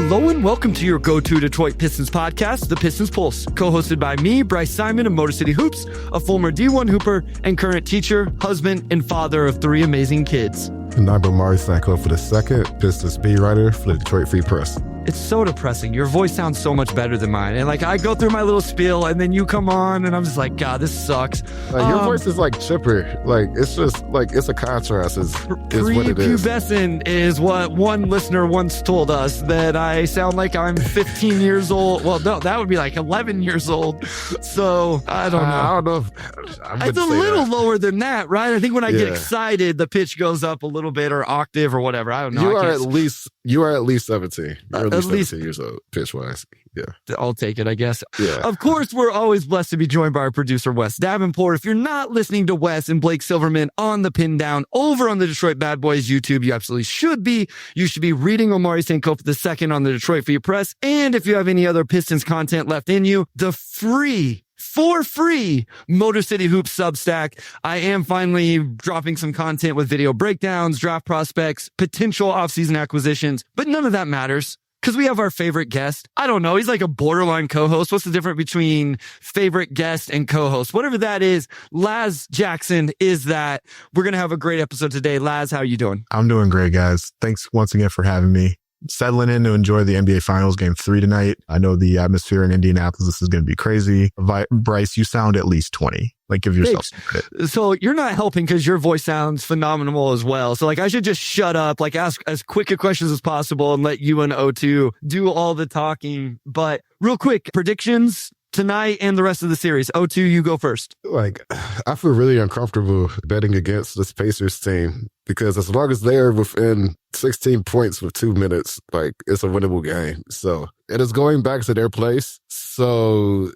Hello and welcome to your go-to Detroit Pistons podcast, The Pistons Pulse, co-hosted by me, Bryce Simon of Motor City Hoops, a former D1 hooper and current teacher, husband, and father of 3 amazing kids. And I'm Omari for the second Pistons beat writer for the Detroit Free Press. It's so depressing. Your voice sounds so much better than mine. And like, I go through my little spiel and then you come on and I'm just like, God, this sucks. Your voice is like chipper. Like, it's just like, it's a contrast is what it is. Prepubescent is what one listener once told us, that I sound like I'm 15 years old. Well, no, that would be like 11 years old. So I don't know. I don't know. It's a little lower than that, right? I think when I get excited, the pitch goes up a little bit, or octave or whatever. I don't know. You are at least 17. You're at least 17 years old, pitch-wise. Yeah. I'll take it, I guess. Yeah. Of course, we're always blessed to be joined by our producer, Wes Davenport. If you're not listening to Wes and Blake Silverman on the Pin Down over on the Detroit Bad Boys YouTube, you absolutely should be. You should be reading Omari Sankofa II on the Detroit Free Press. And if you have any other Pistons content left in you, the for free Motor City Hoops Substack. I am finally dropping some content with video breakdowns, draft prospects, potential offseason acquisitions, but none of that matters because we have our favorite guest. I don't know. He's like a borderline co-host. What's the difference between favorite guest and co-host? Whatever that is, Laz Jackson is that. We're going to have a great episode today. Laz, how are you doing? I'm doing great, guys. Thanks once again for having me. Settling in to enjoy the NBA Finals Game 3 tonight. I know the atmosphere in Indianapolis, this is going to be crazy. Bryce, you sound at least 20. Like, give yourself some credit. So you're not helping because your voice sounds phenomenal as well. So like, I should just shut up, like ask as quick a questions as possible and let you and O2 do all the talking. But real quick, predictions tonight and the rest of the series. O2, you go first. Like, I feel really uncomfortable betting against this Pacers team because as long as they're within 16 points with 2 minutes, like, it's a winnable game. So it is going back to their place. So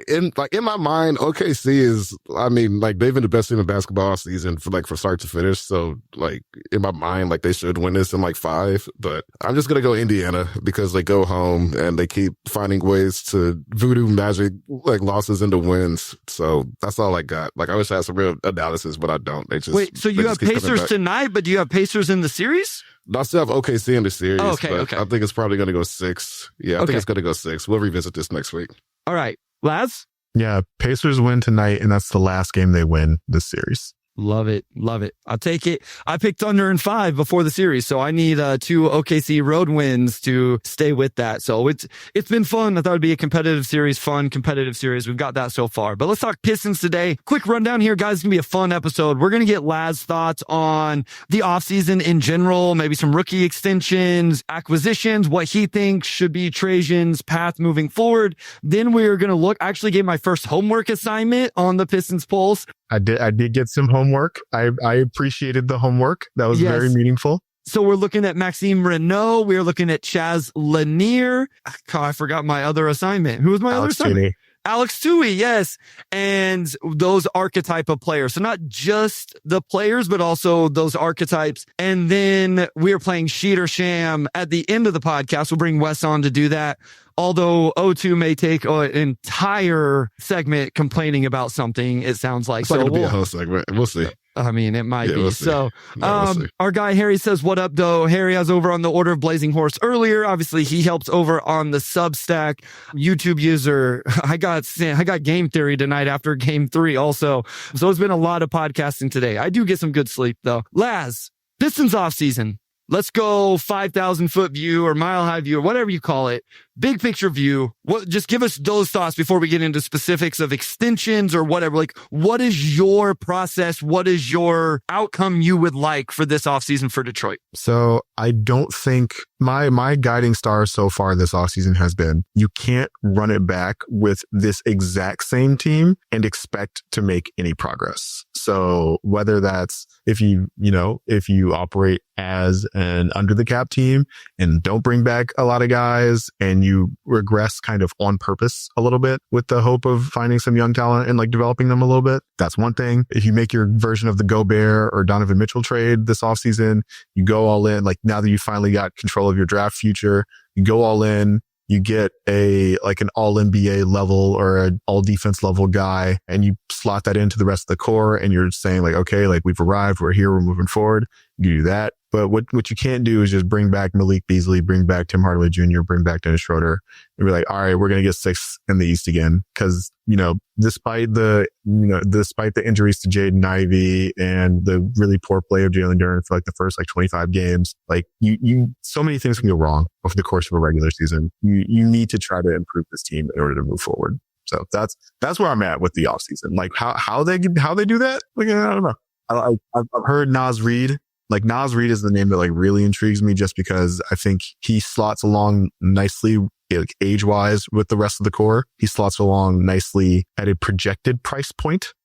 in my mind, OKC is, I mean, like, they've been the best team in basketball all season for start to finish. So like, in my mind, like, they should win this in like 5, but I'm just going to go Indiana because they go home and they keep finding ways to voodoo magic, like, losses into wins. So that's all I got. Like, I wish I had some real analysis, but I don't. Wait, so you have Pacers tonight, but do you have Pacers in the series? I still have OKC in the series, okay. I think it's probably going to go 6. Yeah, I think it's going to go 6. We'll revisit this next week. All right. Laz? Yeah, Pacers win tonight, and that's the last game they win this series. Love it. Love it. I'll take it. I picked Thunder in 5 before the series, so I need 2 OKC road wins to stay with that. So it's been fun. I thought it'd be a competitive series, fun, competitive series. We've got that so far. But let's talk Pistons today. Quick rundown here, guys. It's going to be a fun episode. We're going to get Laz's thoughts on the offseason in general, maybe some rookie extensions, acquisitions, what he thinks should be Trajan's path moving forward. Then we're going to look, I actually gave my first homework assignment on the Pistons Pulse. I did get some homework. I appreciated the homework. That was very meaningful. So we're looking at Maxime Renault. We're looking at Chaz Lanier. God, I forgot my other assignment. Who was my other assignment? Alex Tui, yes. And those archetype of players. So not just the players, but also those archetypes. And then we're playing Sheet or Sham at the end of the podcast. We'll bring Wes on to do that. Although O2 may take an entire segment complaining about something, it sounds like. It's not going to be a whole segment. We'll see. I mean, it might be. We'll so, we'll see. Our guy Harry says, what up, though? Harry, I was over on the Order of Blazing Horse earlier. Obviously, he helps over on the Substack. YouTube user, I got game theory tonight after game 3 also. So it's been a lot of podcasting today. I do get some good sleep, though. Laz, Pistons offseason. Let's go 5,000 foot view or mile high view or whatever you call it. Big picture view. Just give us those thoughts before we get into specifics of extensions or whatever. Like, what is your process? What is your outcome you would like for this offseason for Detroit? So I don't think my guiding star so far this offseason has been you can't run it back with this exact same team and expect to make any progress. So whether that's if you operate as an under the cap team and don't bring back a lot of guys and you regress kind of on purpose a little bit with the hope of finding some young talent and like developing them a little bit, that's one thing. If you make your version of the Gobert or Donovan Mitchell trade this offseason, you go all in. Like, now that you finally got control of your draft future, you go all in. You get an all NBA level or an all defense level guy, and you slot that into the rest of the core, and you're saying like, okay, like, we've arrived, we're here, we're moving forward. You do that. But what you can't do is just bring back Malik Beasley, bring back Tim Hardaway Jr., bring back Dennis Schroeder, and be like, all right, we're going to get 6th in the East again. Cause, despite the injuries to Jaden Ivey and the really poor play of Jalen Duren for like the first 25 games, like so many things can go wrong over the course of a regular season. You need to try to improve this team in order to move forward. So that's where I'm at with the offseason. Like how they do that? Like, I don't know. I've heard Naz Reid. Like Naz Reid is the name that like really intrigues me just because I think he slots along nicely, like age-wise with the rest of the core. He slots along nicely at a projected price point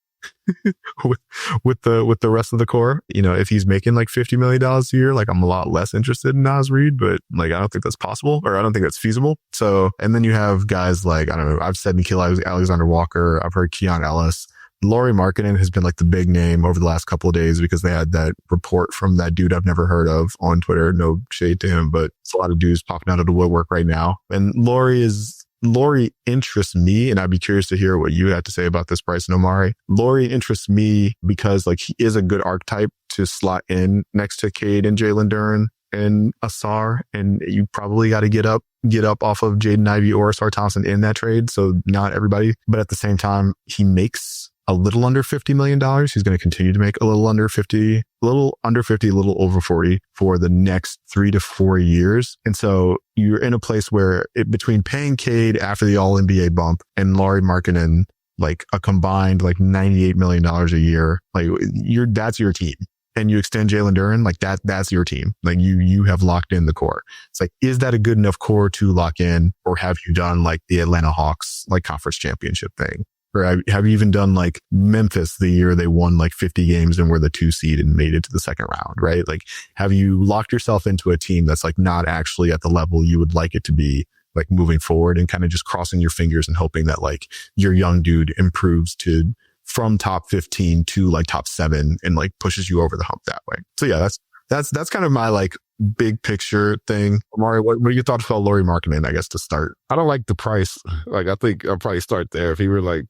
with the rest of the core. If he's making like $50 million a year, like I'm a lot less interested in Naz Reid, but like I don't think that's possible, or I don't think that's feasible. So, and then you have guys like, I don't know, I've said Nikhil Alexander Walker, I've heard Keon Ellis. Lauri Markkanen has been like the big name over the last couple of days because they had that report from that dude I've never heard of on Twitter. No shade to him, but it's a lot of dudes popping out of the woodwork right now. And Lauri interests me, and I'd be curious to hear what you had to say about this, Bryce and Omari. Lauri interests me because like he is a good archetype to slot in next to Cade and Jalen Duren and Asar, and you probably got to get up off of Jaden Ivey or Asar Thompson in that trade. So not everybody, but at the same time, he makes a little under $50 million. He's going to continue to make a little under 50, a little over 40 for the next 3 to 4 years. And so you're in a place where between paying Cade after the All NBA bump and Lauri Markkanen, like a combined like $98 million a year, like that's your team. And you extend Jalen Duren, like that's your team. Like you have locked in the core. It's like, is that a good enough core to lock in, or have you done like the Atlanta Hawks, like conference championship thing? Or have you even done like Memphis the year they won like 50 games and were the 2 seed and made it to the second round, right? Like, have you locked yourself into a team that's like not actually at the level you would like it to be, like moving forward, and kind of just crossing your fingers and hoping that like your young dude improves from top 15 to like top 7 and like pushes you over the hump that way. So yeah, that's kind of my like big picture thing. Omari, what are your thoughts about Lauri Markkanen, I guess, to start? I don't like the price. Like, I think I'll probably start there. If he were like,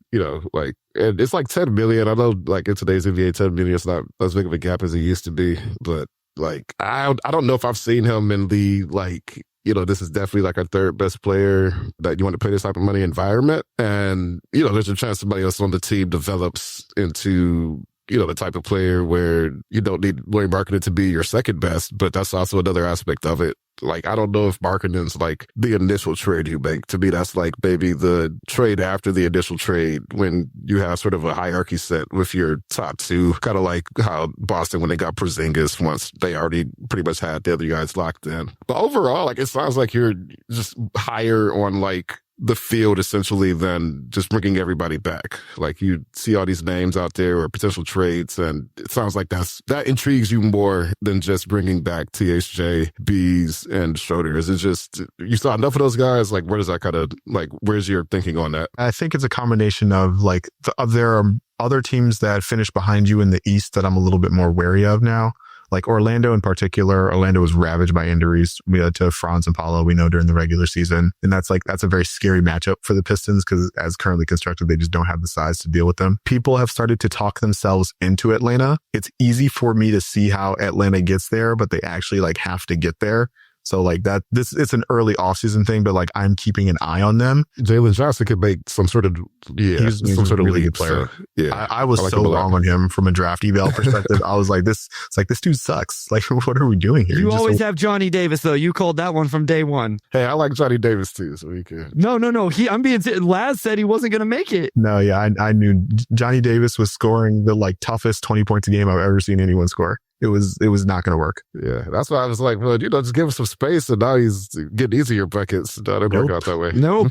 like, and it's like 10 million. I know like in today's NBA, 10 million is not as big of a gap as it used to be, but like, I don't know if I've seen him in the like, this is definitely like our third best player that you want to play this type of money environment. And, there's a chance somebody else on the team develops into, the type of player where you don't need Lauri Markkanen to be your second best, but that's also another aspect of it. Like, I don't know if Markkanen's like the initial trade you make. To me, that's like maybe the trade after the initial trade when you have sort of a hierarchy set with your top 2, kind of like how Boston, when they got Porzingis, once they already pretty much had the other guys locked in. But overall, like, it sounds like you're just higher on like the field essentially than just bringing everybody back. Like, you see all these names out there or potential trades, and it sounds like that intrigues you more than just bringing back THJ, Bees, and Schroeder. Is it just you saw enough of those guys? Like, where does that kind of like, where's your thinking on that? I think it's a combination of like there are other teams that finish behind you in the East that I'm a little bit more wary of now. Like Orlando in particular. Orlando was ravaged by injuries to Franz and Paolo, we know, during the regular season. And that's a very scary matchup for the Pistons because as currently constructed, they just don't have the size to deal with them. People have started to talk themselves into Atlanta. It's easy for me to see how Atlanta gets there, but they actually like have to get there. So like it's an early offseason thing, but like I'm keeping an eye on them. Jalen Johnson could make some sort of, he's some sort of really good player. So, yeah, I was like so wrong on him from a draft eval perspective. I was like, this dude sucks. Like, what are we doing here? You always have Johnny Davis though. You called that one from day one. Hey, I like Johnny Davis too, so we can. No. Laz said he wasn't going to make it. No, yeah, I knew Johnny Davis was scoring the like toughest 20 points a game I've ever seen anyone score. It was not going to work. Yeah, that's why I was like, well, just give him some space, and now he's getting easier buckets. No, it didn't work out that way. Nope.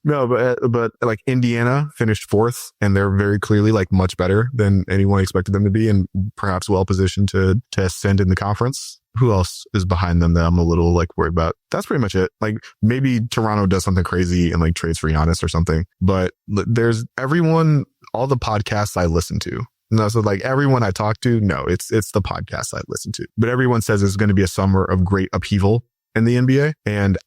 No, but like Indiana finished 4th, and they're very clearly like much better than anyone expected them to be, and perhaps well positioned to ascend in the conference. Who else is behind them that I'm a little like worried about? That's pretty much it. Like maybe Toronto does something crazy and like trades for Giannis or something. But there's all the podcasts I listen to. No, so like everyone I talk to, no, it's the podcast I listen to. But everyone says it's going to be a summer of great upheaval. in the NBA. And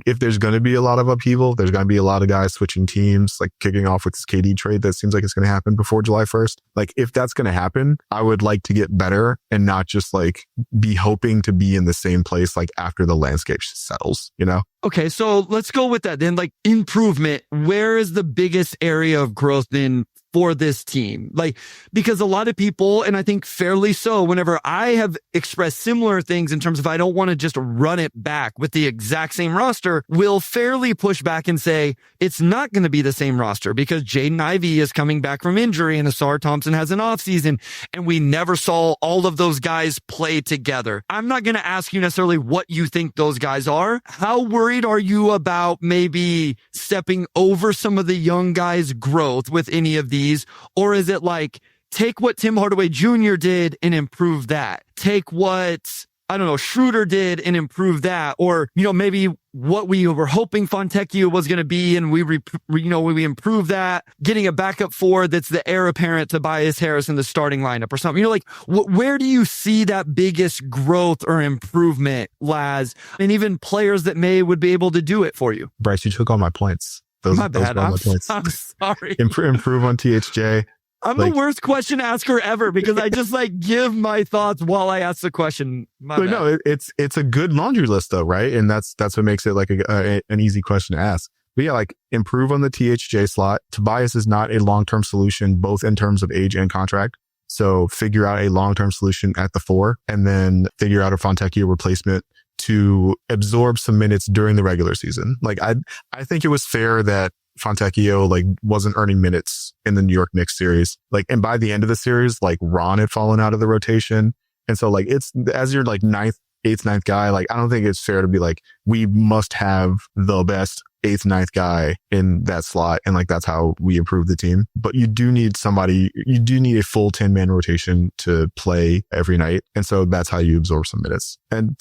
if there's going to be a lot of upheaval, there's going to be a lot of guys switching teams, like kicking off with this KD trade that seems like it's going to happen before July 1st. Like if that's going to happen, I would like to get better and not just like be hoping to be in the same place like after the landscape settles, you know? Okay, so let's go with that then. Like improvement, where is the biggest area of growth then for this team? Like, because a lot of people, and I think fairly so, whenever I have expressed similar things in terms of I don't want to just run it back with the exact same roster, will fairly push back and say it's not going to be the same roster because Jaden Ivey is coming back from injury and Asar Thompson has an offseason and we never saw all of those guys play together. I'm not going to ask you necessarily what you think those guys are. How worried are you about maybe stepping over some of the young guys' growth with any of these? Or is it like, take what Tim Hardaway Jr. did and improve that? Take what, I don't know, Schroeder did and improve that? Or, you know, maybe what we were hoping Fontecchio was going to be and we improve that, getting a backup forward that's the heir apparent to Tobias Harris in the starting lineup or something. You know, like where do you see that biggest growth or improvement, Laz? And even players that would be able to do it for you. Bryce, you took all my points. My bad. I'm sorry. Improve on THJ. I'm the worst question asker ever because I just like give my thoughts while I ask the question. But no, it's a good laundry list though, right? And that's what makes it like an easy question to ask. But yeah, like improve on the THJ slot. Tobias is not a long-term solution, both in terms of age and contract. So figure out a long-term solution at the 4 and then figure out a Fontecchio replacement to absorb some minutes during the regular season. Like I think it was fair that Fontecchio like wasn't earning minutes in the New York Knicks series. Like, and by the end of the series, like Ron had fallen out of the rotation. And so like it's as your like 9th, 8th guy, like I don't think it's fair to be like, we must have the best 8th, 9th guy in that slot. And like, that's how we improve the team. But you do need a full 10-man rotation to play every night. And so that's how you absorb some minutes. And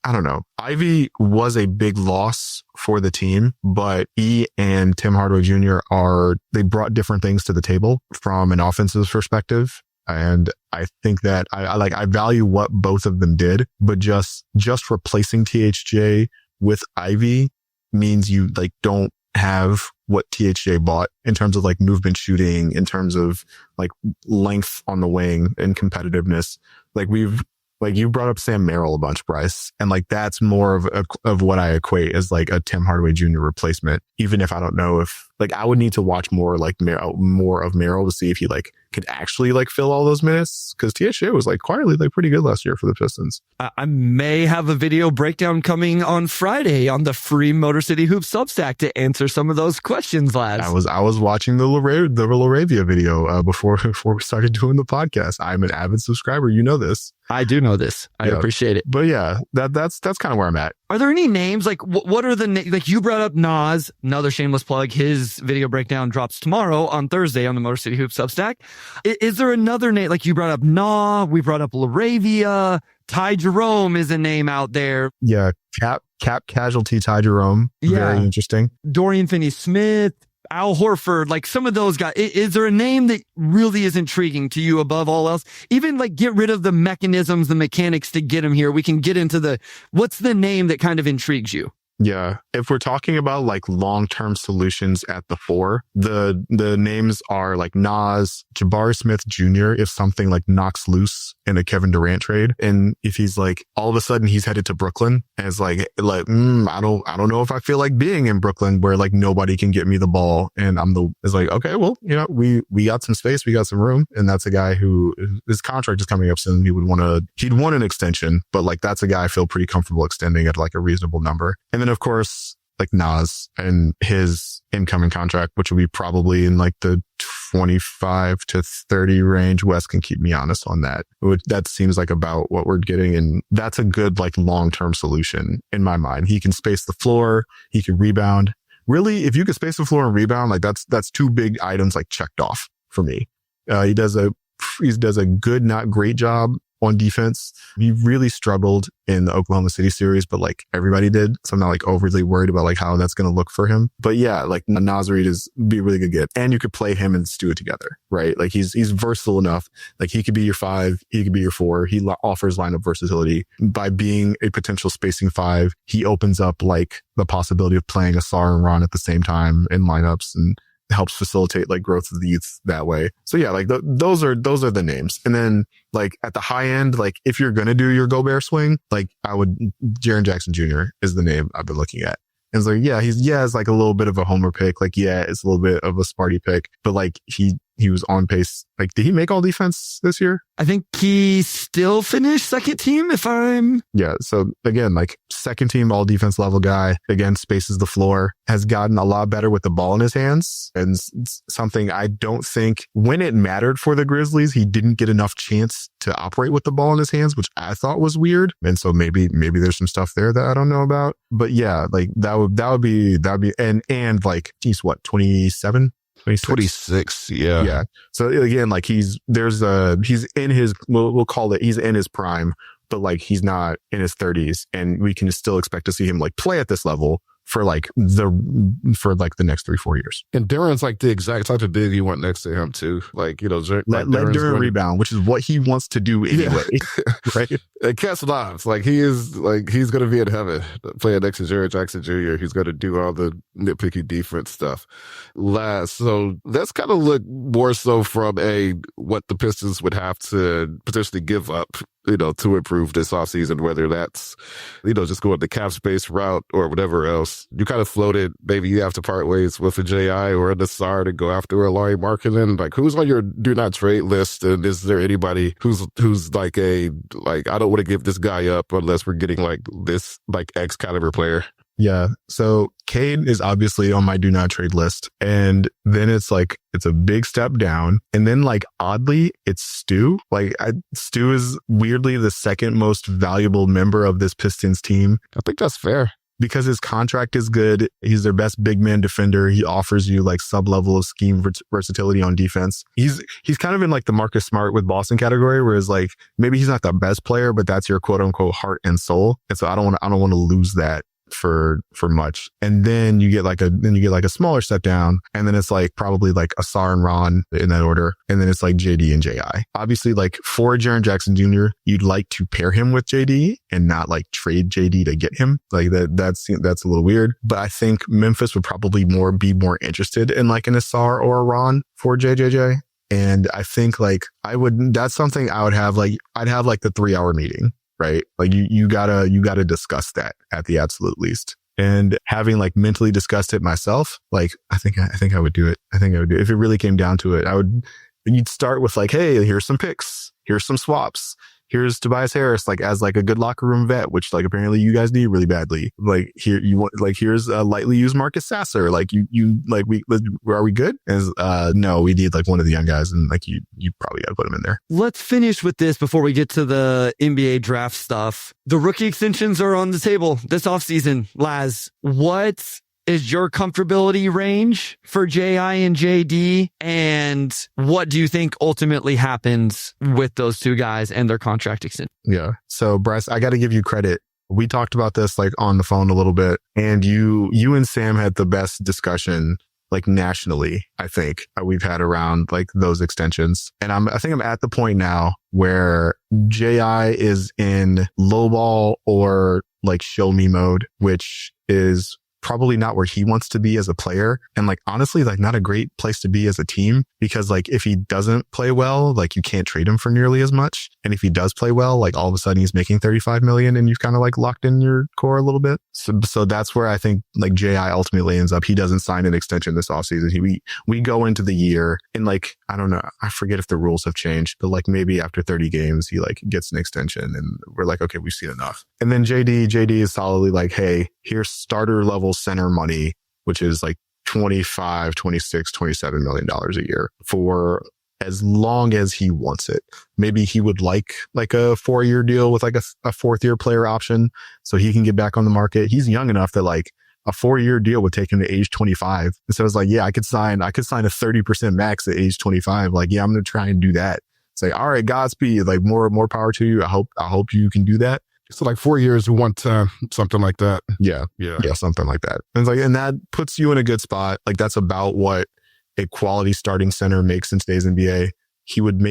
I don't know, Ivy was a big loss for the team, but he and Tim Hardaway Jr. they brought different things to the table from an offensive perspective. And I think that I value what both of them did, but just replacing THJ with Ivy means you like don't have what THJ bought in terms of like movement shooting, in terms of like length on the wing and competitiveness. Like you brought up Sam Merrill a bunch, Bryce, and like that's more of what I equate as like a Tim Hardaway Jr. replacement. Even if I don't know if like I would need to watch more of Merrill to see if he like could actually like fill all those minutes, because THJ was like quietly like pretty good last year for the Pistons. I may have a video breakdown coming on Friday on the free Motor City Hoops Substack to answer some of those questions, Laz. I was watching the Laravia video before we started doing the podcast. I'm an avid subscriber. You know this. I do know this. I appreciate it. But yeah, that's kind of where I'm at. Are there any names? Like, what are the names? Like, you brought up Nas, another shameless plug. His video breakdown drops tomorrow on Thursday on the Motor City Hoops Substack. Is there another name? Like, you brought up Nah, we brought up Laravia. Ty Jerome is a name out there. Yeah, cap casualty Ty Jerome. Yeah. Very interesting. Dorian Finney-Smith. Al Horford, like some of those guys. Is there a name that really is intriguing to you above all else? Even like get rid of the mechanisms, the mechanics to get him here. We can get into what's the name that kind of intrigues you? Yeah. If we're talking about like long-term solutions at the 4, the names are like Nas, Jabari Smith Jr. if something like knocks loose in a Kevin Durant trade. And if he's like, all of a sudden he's headed to Brooklyn and it's like, I don't know if I feel like being in Brooklyn where like nobody can get me the ball. And it's like, okay, well, you know, we got some space, we got some room. And that's a guy who his contract is coming up soon. He'd want an extension, but like that's a guy I feel pretty comfortable extending at like a reasonable number. And then of course, like Nas and his incoming contract, which will be probably in like the 25 to 30 range. Wes can keep me honest on that. That seems like about what we're getting. And that's a good like long-term solution in my mind. He can space the floor. He can rebound. Really, if you can space the floor and rebound, like that's 2 big items like checked off for me. He does a good, not great job on defense. He really struggled in the Oklahoma City series, but like everybody did. So I'm not like overly worried about like how that's going to look for him. But yeah, like Naz Reid is be a really good get. And you could play him and Stu together, right? Like he's versatile enough. Like he could be your 5, he could be your 4. He offers lineup versatility. By being a potential spacing 5, he opens up like the possibility of playing Asar and Ron at the same time in lineups and helps facilitate like growth of the youth that way. So yeah, like those are the names. And then like at the high end, like if you're going to do your Gobert swing, like Jaren Jackson Jr. is the name I've been looking at. And it's like, yeah, it's like a little bit of a homer pick. Like, yeah, it's a little bit of a Sparty pick, but like he was on pace. Like, did he make all defense this year? I think he still finished second team Yeah. So again, like second team, all defense level guy, again, spaces the floor, has gotten a lot better with the ball in his hands. And something I don't think when it mattered for the Grizzlies, he didn't get enough chance to operate with the ball in his hands, which I thought was weird. And so maybe there's some stuff there that I don't know about, but yeah, like that would be, and like he's what, 27? 26, yeah. Yeah. So again, like he's in his, we'll call it, he's in his prime, but like he's not in his 30s, and we can still expect to see him like play at this level for the next 3-4 years. And Duran's like the exact type of big you want next to him too. Like, you know, let Duran rebound, which is what he wants to do anyway. Yeah. Right? And Cats Lives, like he's going to be in heaven playing next to Jaren Jackson Jr. He's going to do all the nitpicky defense stuff. So that's kind of look more so from what the Pistons would have to potentially give up, you know, to improve this offseason, whether that's, you know, just going the cap space route or whatever else. You kind of floated, maybe you have to part ways with a JI or a Nassar to go after a Larry Markkinen. Like, who's on your do not trade list? And is there anybody who's like I don't want to give this guy up unless we're getting like this like X caliber player? Yeah. So Cade is obviously on my do not trade list. And then it's a big step down. And then like oddly, it's Stu. Stu is weirdly the second most valuable member of this Pistons team. I think that's fair. Because his contract is good. He's their best big man defender. He offers you like sub-level of scheme versatility on defense. He's kind of in like the Marcus Smart with Boston category, whereas like maybe he's not the best player, but that's your quote unquote heart and soul. And so I don't want to lose that for much. And then you get like a smaller step down, and then it's like probably like Asar and Ron in that order, and then it's like JD and JI. Obviously, like for Jaren Jackson Jr., you'd like to pair him with JD and not like trade JD to get him. Like that's a little weird. But I think Memphis would probably be more interested in like an Asar or a Ron for JJJ. And I think like that's something I would have I'd have like the 3-hour meeting. Right? Like you gotta discuss that at the absolute least. And having like mentally discussed it myself, like I think I would do it. I think I would do it. If it really came down to it, you'd start with like, hey, here's some picks, here's some swaps. Here's Tobias Harris, like as like a good locker room vet, which like apparently you guys need really badly. Like here's a lightly used Marcus Sasser. Like are we good? And no, we need like one of the young guys, and like you probably got to put him in there. Let's finish with this before we get to the NBA draft stuff. The rookie extensions are on the table this offseason. Laz, what is your comfortability range for JI and JD? And what do you think ultimately happens with those two guys and their contract extension? Yeah. So Bryce, I got to give you credit. We talked about this like on the phone a little bit, and you and Sam had the best discussion like nationally, I think, we've had around like those extensions. And I think I'm at the point now where JI is in lowball or like show me mode, which is probably not where he wants to be as a player. And like, honestly, like not a great place to be as a team, because like if he doesn't play well, like you can't trade him for nearly as much. And if he does play well, like all of a sudden he's making 35 million and you've kind of like locked in your core a little bit. So that's where I think like JI ultimately ends up. He doesn't sign an extension this offseason. We go into the year and like, I don't know, I forget if the rules have changed, but like maybe after 30 games, he like gets an extension and we're like, okay, we've seen enough. And then JD is solidly like, hey, here's starter level center money, which is like 25, 26, $27 million a year for as long as he wants it. Maybe he would like a 4-year deal with like a 4th-year player option so he can get back on the market. He's young enough that like a 4-year deal would take him to age 25. And so it's like, yeah, I could sign a 30% max at age 25. Like, yeah, I'm going to try and do that say, all right, Godspeed, like more power to you. I hope you can do that. So like 4 years, 1 time, something like that. Yeah, something like that. And that puts you in a good spot. Like that's about what a quality starting center makes in today's NBA. He'd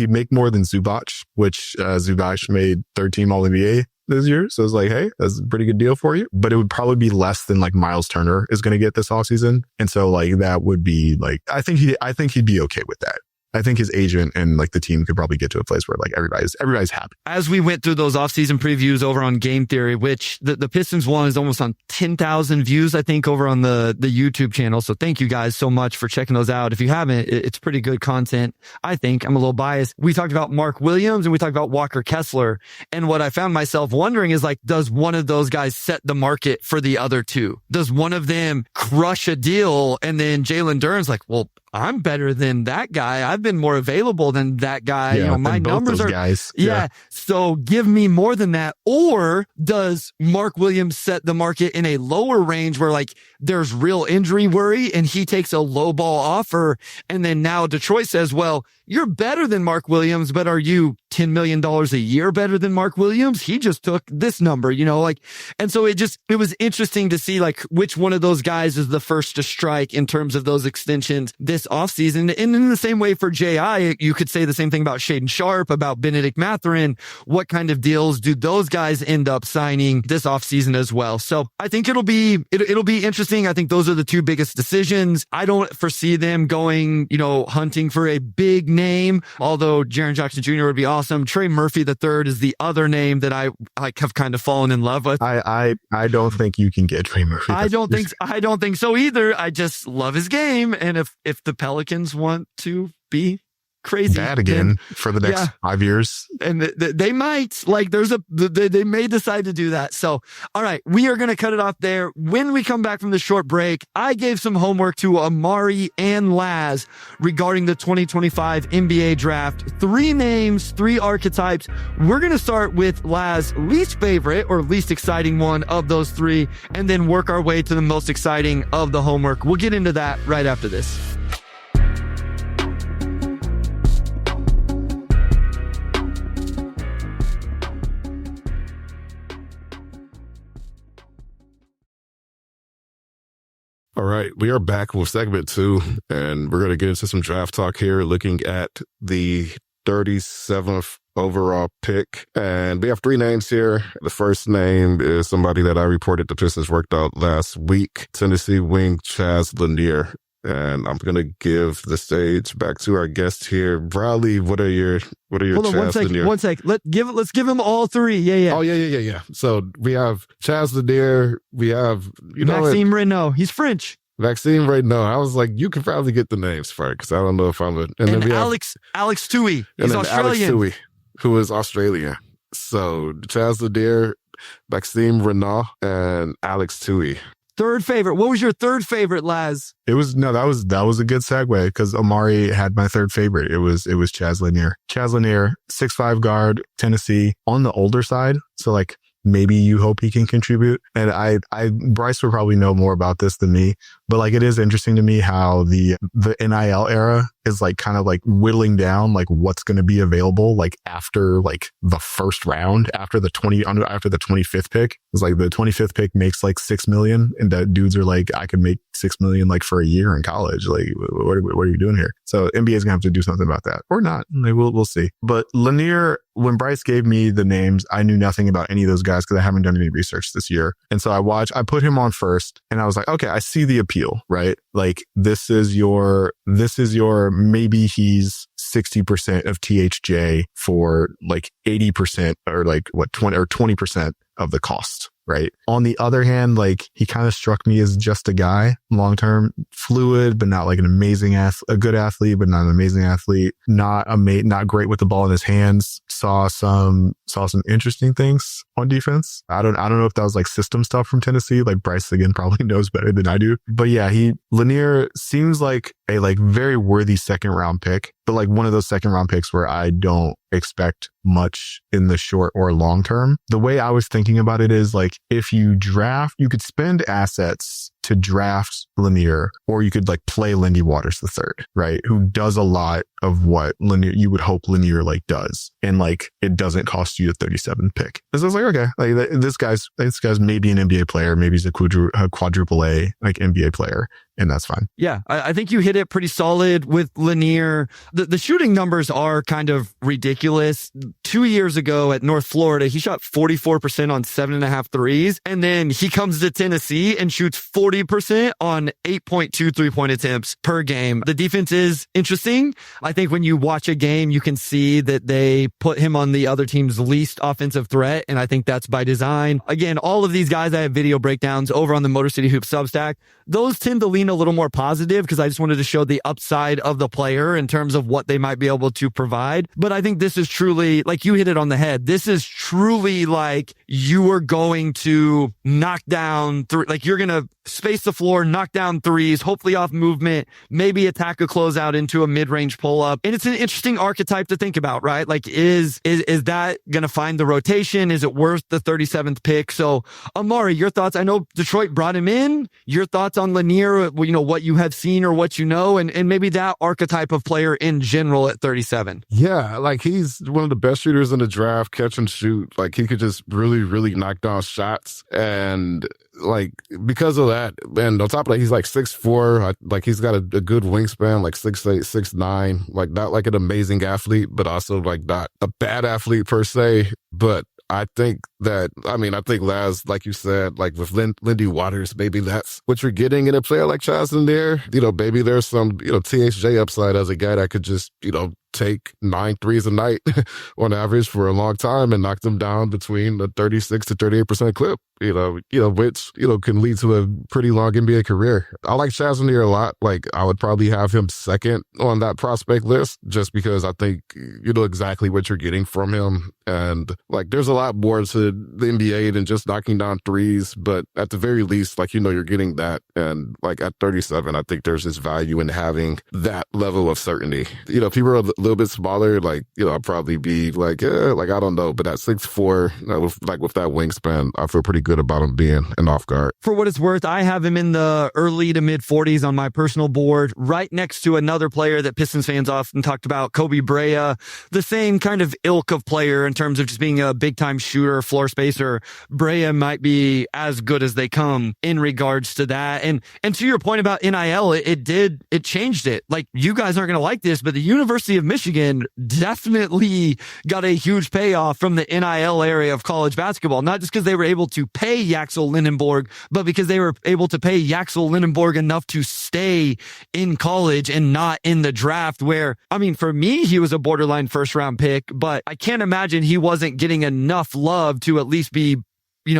make more than Zubac, which Zubac made third team All NBA this year. So it's like, hey, that's a pretty good deal for you. But it would probably be less than like Miles Turner is going to get this offseason. And so like that would be like, I think he'd be okay with that. I think his agent and like the team could probably get to a place where like everybody's happy. As we went through those offseason previews over on Game Theory, which the Pistons one is almost on 10,000 views, I think, over on the YouTube channel. So thank you guys so much for checking those out. If you haven't, it's pretty good content. I think I'm a little biased. We talked about Mark Williams and we talked about Walker Kessler. And what I found myself wondering is like, does one of those guys set the market for the other two? Does one of them crush a deal? And then Jalen Duren's like, well, I'm better than that guy. I've been more available than that guy. Yeah, my numbers are guys. Yeah. So give me more than that. Or does Mark Williams set the market in a lower range where like there's real injury worry and he takes a low ball offer? And then now Detroit says, well, you're better than Mark Williams, but are you $10 million a year better than Mark Williams? He just took this number, and so it was interesting to see like which one of those guys is the first to strike in terms of those extensions this offseason. And in the same way for J.I., you could say the same thing about Shaedon Sharpe, about Benedict Mathurin. What kind of deals do those guys end up signing this offseason as well? So I think it'll be interesting. I think those are the two biggest decisions. I don't foresee them going, hunting for a big name, although Jaren Jackson Jr. would be awesome. Trey Murphy III is the other name that I like have kind of fallen in love with. I don't think you can get Trey Murphy. I don't think so either. I just love his game. And if the Pelicans want to be crazy bad again for the next 5 years, and they might like they may decide to do that. So all right, we are going to cut it off there. When we come back from the short break, I gave some homework to Omari and Laz regarding the 2025 NBA draft. 3 names, 3 archetypes. We're going to start with Laz's least favorite or least exciting one of those 3 and then work our way to the most exciting of the homework. We'll get into that right after this. All right, we are back with segment 2, and we're going to get into some draft talk here, looking at the 37th overall pick. And we have 3 names here. The first name is somebody that I reported the Pistons worked out last week, Tennessee wing Chaz Lanier. And I'm going to give the stage back to our guest here. Bradley, what are your Hold on, Chaz one sec. Let's give him all 3. Yeah. Oh, yeah. So we have Chaz Lanier. We have, Maxime Renaud. He's French. Maxime Renaud. I was like, you can probably get the names for it because I don't know if I'm And then we Alex Tui. He's Australian. Alex Tui, who is Australian. So Chaz Lanier, Maxime Renaud, and Alex Tui. Third favorite. What was your third favorite, Laz? That was a good segue because Omari had my third favorite. It was Chaz Lanier. Chaz Lanier, 6'5" guard, Tennessee, on the older side. So like maybe you hope he can contribute. And Bryce would probably know more about this than me, but like it is interesting to me how the NIL era is like kind of like whittling down like what's going to be available like after like the first round, after the 25th pick. It's like the 25th pick makes like $6 million, and that dudes are like, I could make $6 million like for a year in college. Like what are you doing here? So NBA is gonna have to do something about that, or not. Like, we'll see. But Lanier, when Bryce gave me the names, I knew nothing about any of those guys because I haven't done any research this year. And so I put him on first, and I was like, okay, I see the appeal, right? Like this is your maybe he's 60% of THJ for like 80% or like 20% of the cost, right? On the other hand, like he kind of struck me as just a guy, long-term, fluid, but not like a good athlete, but not an amazing athlete, not great with the ball in his hands. Saw some interesting things on defense. I don't know if that was like system stuff from Tennessee. Like Bryce again probably knows better than I do. But yeah, Lanier seems like a like very worthy second round pick, but like one of those second round picks where I don't expect much in the short or long term. The way I was thinking about it is like if you draft, you could spend assets to draft Lanier, or you could like play Lindy Waters the third, right? Who does a lot of what Lanier, you would hope Lanier like does. And like, it doesn't cost you the 37th pick. So I was like, okay, like this guy's maybe an NBA player. Maybe he's a quadruple A, like NBA player. And that's fine. Yeah, I think you hit it pretty solid with Lanier. The shooting numbers are kind of ridiculous. 2 years ago at North Florida, he shot 44% on 7.5 threes. And then he comes to Tennessee and shoots 40% on 8.2 3-point attempts per game. The defense is interesting. I think when you watch a game, you can see that they put him on the other team's least offensive threat. And I think that's by design. Again, all of these guys, I have video breakdowns over on the Motor City Hoops Substack. Those tend to lean a little more positive because I just wanted to show the upside of the player in terms of what they might be able to provide. But I think this is truly, like you hit it on the head, this is truly like you are going to knock down like you're going to space the floor, knock down threes, hopefully off movement, maybe attack a closeout into a mid-range pull-up. And it's an interesting archetype to think about, right? Like is that going to find the rotation? Is it worth the 37th pick? So Omari, your thoughts? I know Detroit brought him in. Your thoughts on Lanier, you know, what you have seen or what you know, and maybe that archetype of player in general at 37. Yeah, like he's one of the best shooters in the draft, catch and shoot. Like he could just really, really knock down shots. And like because of that, and on top of that, he's like 6'4", like he's got a good wingspan, like 6'8", 6'9", like not like an amazing athlete, but also like not a bad athlete per se. But I think Laz, like you said, like with Lindy Waters, maybe that's what you're getting in a player like Chaz in there. You know, maybe there's some, THJ upside as a guy that could just, take 9 threes a night on average for a long time and knock them down between the 36 to 38% clip, which, can lead to a pretty long NBA career. I like Chazanier a lot. Like I would probably have him second on that prospect list just because I think you know exactly what you're getting from him. And like, there's a lot more to the NBA than just knocking down threes, but at the very least, like, you're getting that. And like at 37, I think there's this value in having that level of certainty. If people are a little bit smaller, like, I'd probably be like, I don't know. But at 6'4", with that wingspan, I feel pretty good about him being an off guard. For what it's worth, I have him in the early to mid 40s on my personal board, right next to another player that Pistons fans often talked about, Kobe Brea, the same kind of ilk of player in terms of just being a big time shooter, floor spacer. Brea might be as good as they come in regards to that. And to your point about NIL, it changed it. Like, you guys aren't going to like this, but the University of Michigan definitely got a huge payoff from the NIL area of college basketball, not just because they were able to pay Yaxel Lindenborg, but because they were able to pay Yaxel Lindenborg enough to stay in college and not in the draft where, I mean, for me, he was a borderline first round pick, but I can't imagine he wasn't getting enough love to at least be, he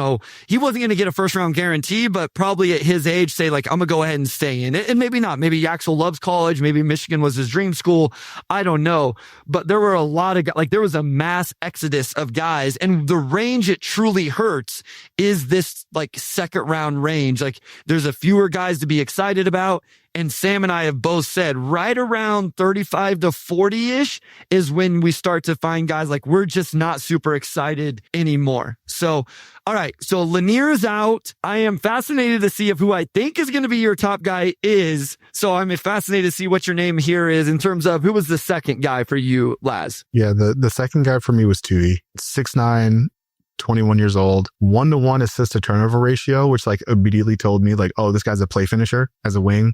wasn't going to get a first round guarantee, but probably at his age say like, I'm going to go ahead and stay in it. And maybe not. Maybe Yaxel loves college. Maybe Michigan was his dream school. I don't know. But there were a lot of, there was a mass exodus of guys, and the range it truly hurts is this like second round range. Like, there's a fewer guys to be excited about. And Sam and I have both said right around 35 to 40-ish is when we start to find guys like we're just not super excited anymore. So, all right. So Lanier is out. I am fascinated to see if who I think is going to be your top guy is. So I'm fascinated to see what your name here is in terms of who was the second guy for you, Laz. Yeah, the second guy for me was Tui, 6'9", 21 years old, 1-to-1 assist to turnover ratio, which like immediately told me like, oh, this guy's a play finisher as a wing.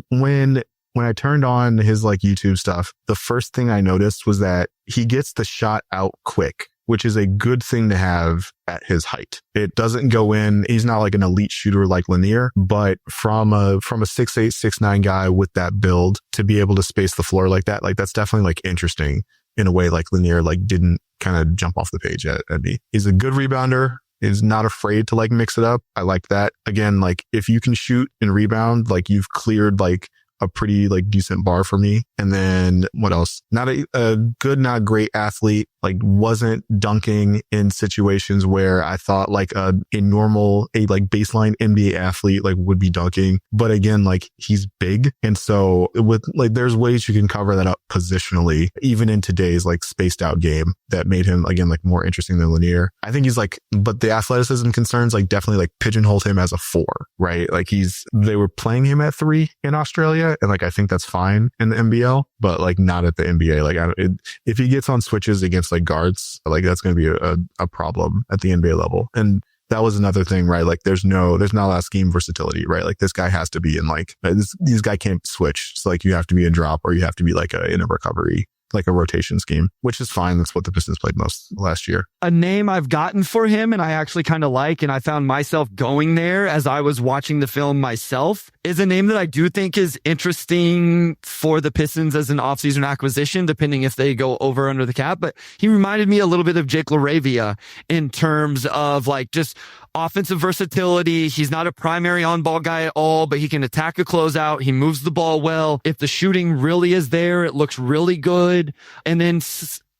When I turned on his like YouTube stuff, the first thing I noticed was that he gets the shot out quick, which is a good thing to have at his height. It doesn't go in. He's not like an elite shooter like Lanier, but from a 6'8", 6'9" guy with that build to be able to space the floor like that, like that's definitely like interesting in a way like Lanier like didn't kind of jump off the page at me. He's a good rebounder. Is not afraid to like mix it up. I like that. Again, like if you can shoot and rebound, like you've cleared like a pretty like decent bar for me. And then what else? Not a good, not great athlete. Like wasn't dunking in situations where I thought like a normal, like baseline NBA athlete like would be dunking. But again, like he's big. And so with like, there's ways you can cover that up positionally, even in today's like spaced out game that made him again, like more interesting than Lanier. I think he's like, but the athleticism concerns like definitely like pigeonholed him as a 4, right? Like they were playing him at 3 in Australia. And like, I think that's fine in the NBL, but like not at the NBA. Like if he gets on switches against like guards, like that's going to be a problem at the NBA level. And that was another thing, right? Like there's not a lot of scheme versatility, right? Like this guy has to be in like, these guy can't switch. So like you have to be in drop or you have to be like in a recovery, like a rotation scheme, which is fine. That's what the Pistons played most last year. A name I've gotten for him and I actually kind of like, and I found myself going there as I was watching the film myself, is a name that I do think is interesting for the Pistons as an offseason acquisition, depending if they go over under the cap. But he reminded me a little bit of Jake LaRavia in terms of like just offensive versatility. He's not a primary on-ball guy at all, but he can attack a closeout. He moves the ball well. If the shooting really is there, it looks really good. And then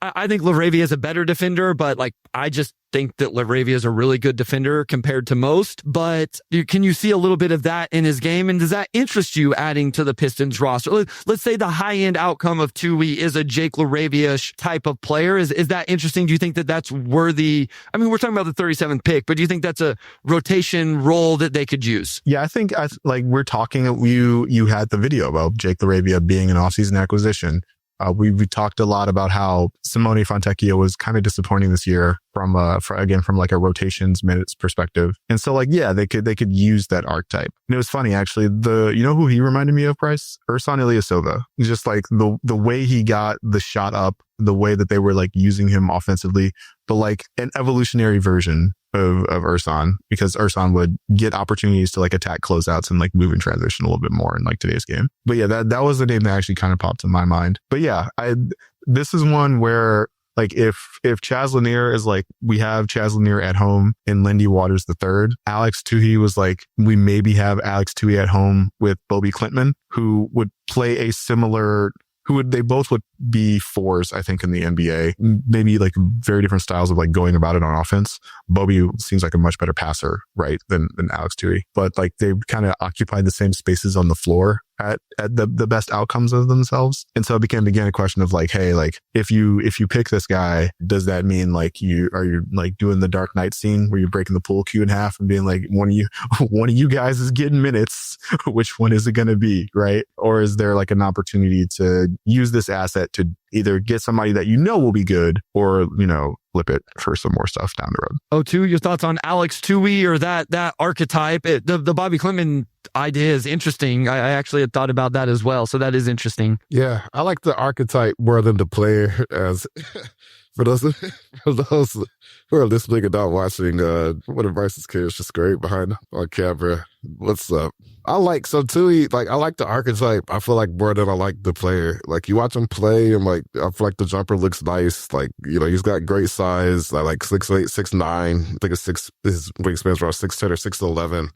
I think LaRavia is a better defender, but like I just think that LaRavia is a really good defender compared to most. But can you see a little bit of that in his game? And does that interest you adding to the Pistons roster? Let's say the high-end outcome of Tui is a Jake LaRavia type of player. Is that interesting? Do you think that that's worthy? I mean, we're talking about the 37th pick, but do you think that's a rotation role that they could use? Yeah, I think like we're talking, you had the video about Jake LaRavia being an offseason acquisition. We talked a lot about how Simone Fontecchio was kind of disappointing this year from like a rotations minutes perspective. And so like, yeah, they could use that archetype. And it was funny, actually, you know who he reminded me of, Bryce? Ersan Ilyasova. Just like the way he got the shot up, the way that they were like using him offensively, but like an evolutionary version of Ersan, because Ersan would get opportunities to like attack closeouts and like move in transition a little bit more in like today's game. But yeah, that was the name that actually kind of popped in my mind. But yeah, this is one where like if Chaz Lanier is like, we have Chaz Lanier at home and Lindy Waters III, Alex Toohey was like, we maybe have Alex Toohey at home with Bobby Klintman, who would play a similar, they both would be 4s, I think, in the NBA. Maybe like very different styles of like going about it on offense. Bobby seems like a much better passer, right, than Alex Toohey. But like they kind of occupied the same spaces on the floor at the best outcomes of themselves. And so it became again a question of like, hey, like if you pick this guy, does that mean like you like doing the Dark Knight scene where you're breaking the pool cue in half and being like, one of you guys is getting minutes. Which one is it going to be, right? Or is there like an opportunity to use this asset to either get somebody that you know will be good or, flip it for some more stuff down the road? Oh, too, your thoughts on Alex Toohey or that archetype? The Bobby Klintman idea is interesting. I actually had thought about that as well. So that is interesting. Yeah, I like the archetype more than the player. As for those who are listening and not watching, one of Bryce's kids just great behind on camera. What's up? I like the archetype. I feel like more than I like the player. Like you watch him play and like, I feel like the jumper looks nice. Like, he's got great size. I like 6'8", 6'9". I think his wingspan's around 6'10" or 6'11".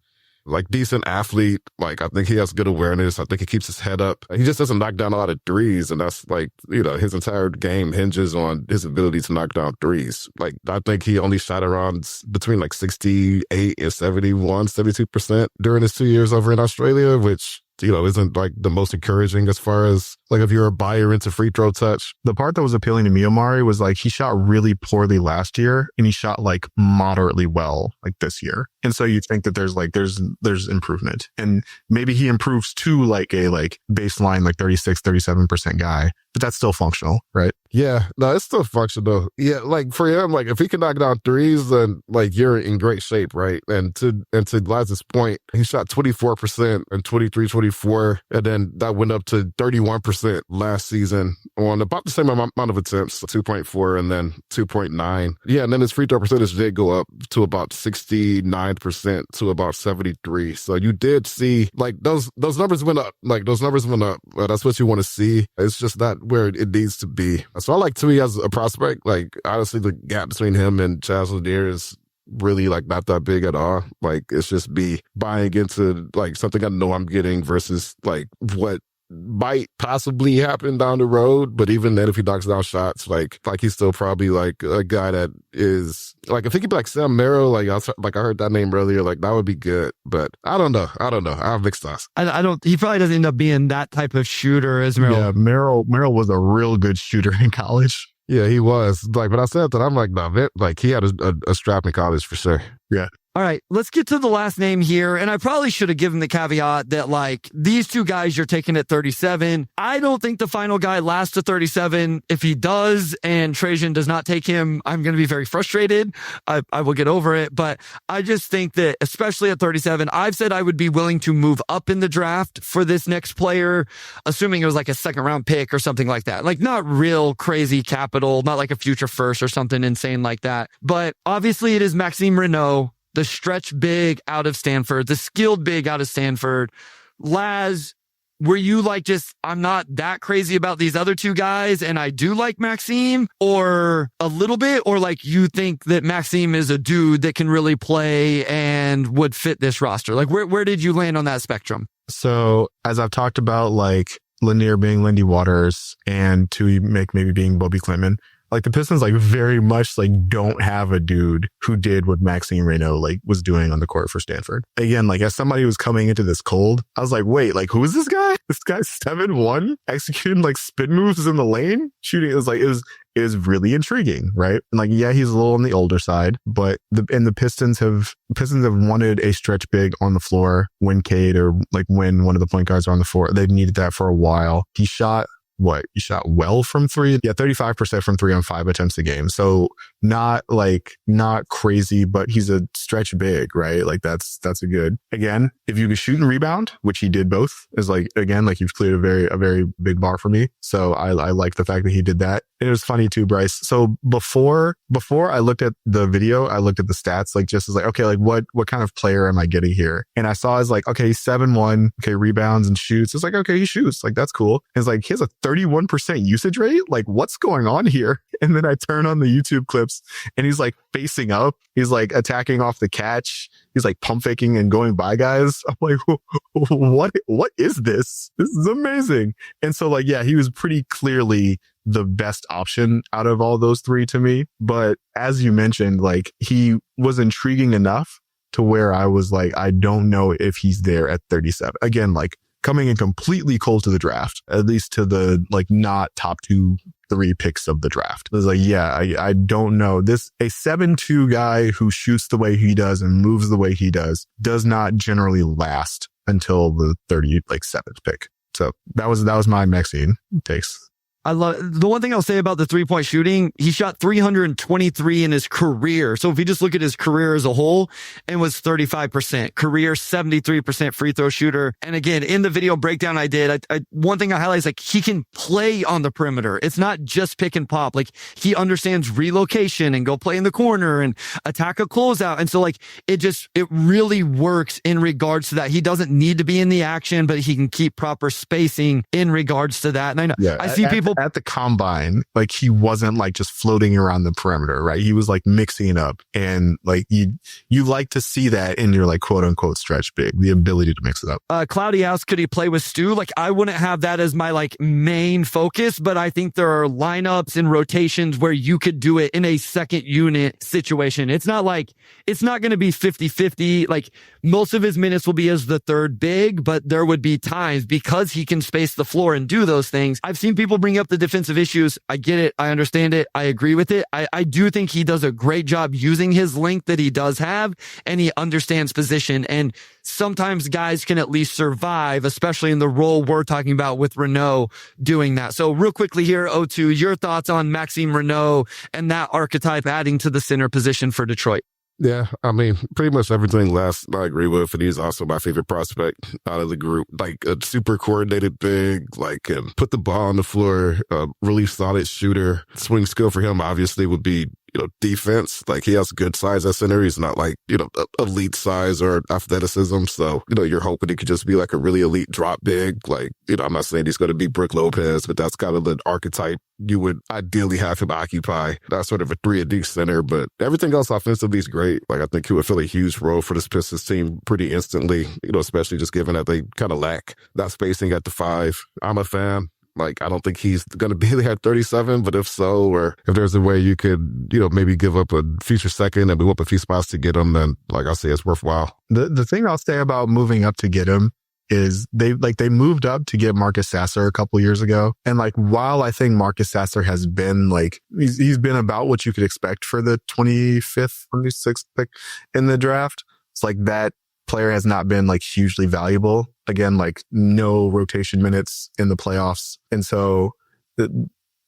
Like decent athlete. Like I think he has good awareness. I think he keeps his head up. He just doesn't knock down a lot of threes. And that's like, his entire game hinges on his ability to knock down threes. Like I think he only shot around between like 68 and 72% during his 2 years over in Australia, which, isn't like the most encouraging as far as like if you're a buyer into free throw touch. The part that was appealing to me, Omari, was like he shot really poorly last year and he shot like moderately well like this year. And so you think that there's improvement, and maybe he improves to like a baseline like 36-37% guy, but that's still functional, right? Yeah, no, it's still functional. Yeah, like for him, like if he can knock down threes, then like you're in great shape, right? And to Laz's point, he shot 24% and 23-24, and then that went up to 31% last season on about the same amount of attempts, 2.4 and then 2.9. Yeah, and then his free throw percentage did go up to about 69% to about 73. So you did see like those numbers went up. Like those numbers went up. That's what you want to see. It's just not where it needs to be. So I like Tui as a prospect. Like honestly, the gap between him and Chaz Lanier is really like not that big at all. Like it's just me buying into like something I know I'm getting versus like what might possibly happen down the road. But even then, if he knocks down shots, like he's still probably like a guy that is like, if he could be like Sam Merrill, like I heard that name earlier, like that would be good. But I don't know. I have mixed thoughts. He probably doesn't end up being that type of shooter as Merrill. Yeah, Merrill was a real good shooter in college. Yeah, he was. Like, but I said that, I'm like, no, like he had a strap in college for sure. Yeah. All right, let's get to the last name here. And I probably should have given the caveat that, like, these two guys you're taking at 37. I don't think the final guy lasts to 37. If he does and Trajan does not take him, I'm going to be very frustrated. I will get over it. But I just think that, especially at 37, I've said I would be willing to move up in the draft for this next player, assuming it was like a second round pick or something like that. Like, not real crazy capital, not like a future first or something insane like that. But obviously it is Maxime Renaud, the stretch big out of Stanford, the skilled big out of Stanford. Laz, were you like, just, I'm not that crazy about these other two guys and I do like Maxime, or a little bit, or like you think that Maxime is a dude that can really play and would fit this roster? Like, where did you land on that spectrum? So as I've talked about, like Lanier being Lindy Waters and Tui maybe being Bobby Clinton, like the Pistons like very much like don't have a dude who did what Maxime Renaud like was doing on the court for Stanford. Again, like as somebody who's coming into this cold, I was like, wait, like who is this guy? This guy's 7'1", executing like spin moves in the lane, shooting. It was really intriguing, right? And like, yeah, he's a little on the older side, but the Pistons have wanted a stretch big on the floor when Cade or like when one of the point guards are on the floor. They've needed that for a while. He shot well from three. Yeah, 35% from 3 on 5 attempts a game. So not crazy, but he's a stretch big, right? Like that's a good. Again, if you can shoot and rebound, which he did both, is like, again, like you've cleared a very big bar for me. So I like the fact that he did that. And it was funny too, Bryce. So before I looked at the video, I looked at the stats, like just as like, okay, like what kind of player am I getting here? And I saw as like, okay, he's 7'1", okay, rebounds and shoots. It's like, okay, he shoots. Like that's cool. And it's like, he has a 31% usage rate. Like what's going on here? And then I turn on the YouTube clips and he's like facing up. He's like attacking off the catch. He's like pump faking and going by guys. I'm like, what is this? This is amazing. And so like, yeah, he was pretty clearly the best option out of all those three to me. But as you mentioned, like he was intriguing enough to where I was like, I don't know if he's there at 37. Again, like coming in completely cold to the draft, at least to the like not top 2-3 picks of the draft. It was like, yeah, I don't know. This, a 7'2" guy who shoots the way he does and moves the way he does not generally last until the 37th pick. So that was my Maxine takes. I love the one thing I'll say about the 3-point shooting. He shot 323 in his career. So if you just look at his career as a whole, it was 35%, career 73% free throw shooter. And again, in the video breakdown I did, one thing I highlight is like he can play on the perimeter. It's not just pick and pop. Like he understands relocation and go play in the corner and attack a closeout. And so like it really works in regards to that. He doesn't need to be in the action, but he can keep proper spacing in regards to that. And I know I see people at the combine, like he wasn't like just floating around the perimeter, right? He was like mixing up, and like you like to see that in your like quote unquote stretch big, the ability to mix it up. Cloudy asked, could he play with Stu? Like I wouldn't have that as my like main focus, but I think there are lineups and rotations where you could do it in a second unit situation. It's not going to be 50-50. Like most of his minutes will be as the third big, but there would be times because he can space the floor and do those things. I've seen people bring up the defensive issues. I get it. I understand it. I agree with it. I do think he does a great job using his length that he does have, and he understands position. And sometimes guys can at least survive, especially in the role we're talking about with Renaud doing that. So real quickly here, O2, your thoughts on Maxime Renaud and that archetype adding to the center position for Detroit? Yeah, I mean, pretty much everything last I agree with, and he's also my favorite prospect out of the group. Like a super coordinated big, like can put the ball on the floor, really solid shooter. Swing skill for him obviously would be defense. Like, he has good size at center. He's not like, elite size or athleticism. So, you're hoping he could just be like a really elite drop big. Like, I'm not saying he's going to be Brook Lopez, but that's kind of the archetype you would ideally have him occupy. That's sort of a 3-and-D center, but everything else offensively is great. Like, I think he would fill a huge role for this Pistons team pretty instantly, especially just given that they kind of lack that spacing at the 5. I'm a fan. Like, I don't think he's going to be there at 37, but if so, or if there's a way you could, maybe give up a future second and move up a few spots to get him, then, like I say, it's worthwhile. The thing I'll say about moving up to get him is they moved up to get Marcus Sasser a couple years ago. And like, while I think Marcus Sasser has been like, he's been about what you could expect for the 25th, 26th pick in the draft. It's like that player has not been like hugely valuable. Again, like no rotation minutes in the playoffs. And so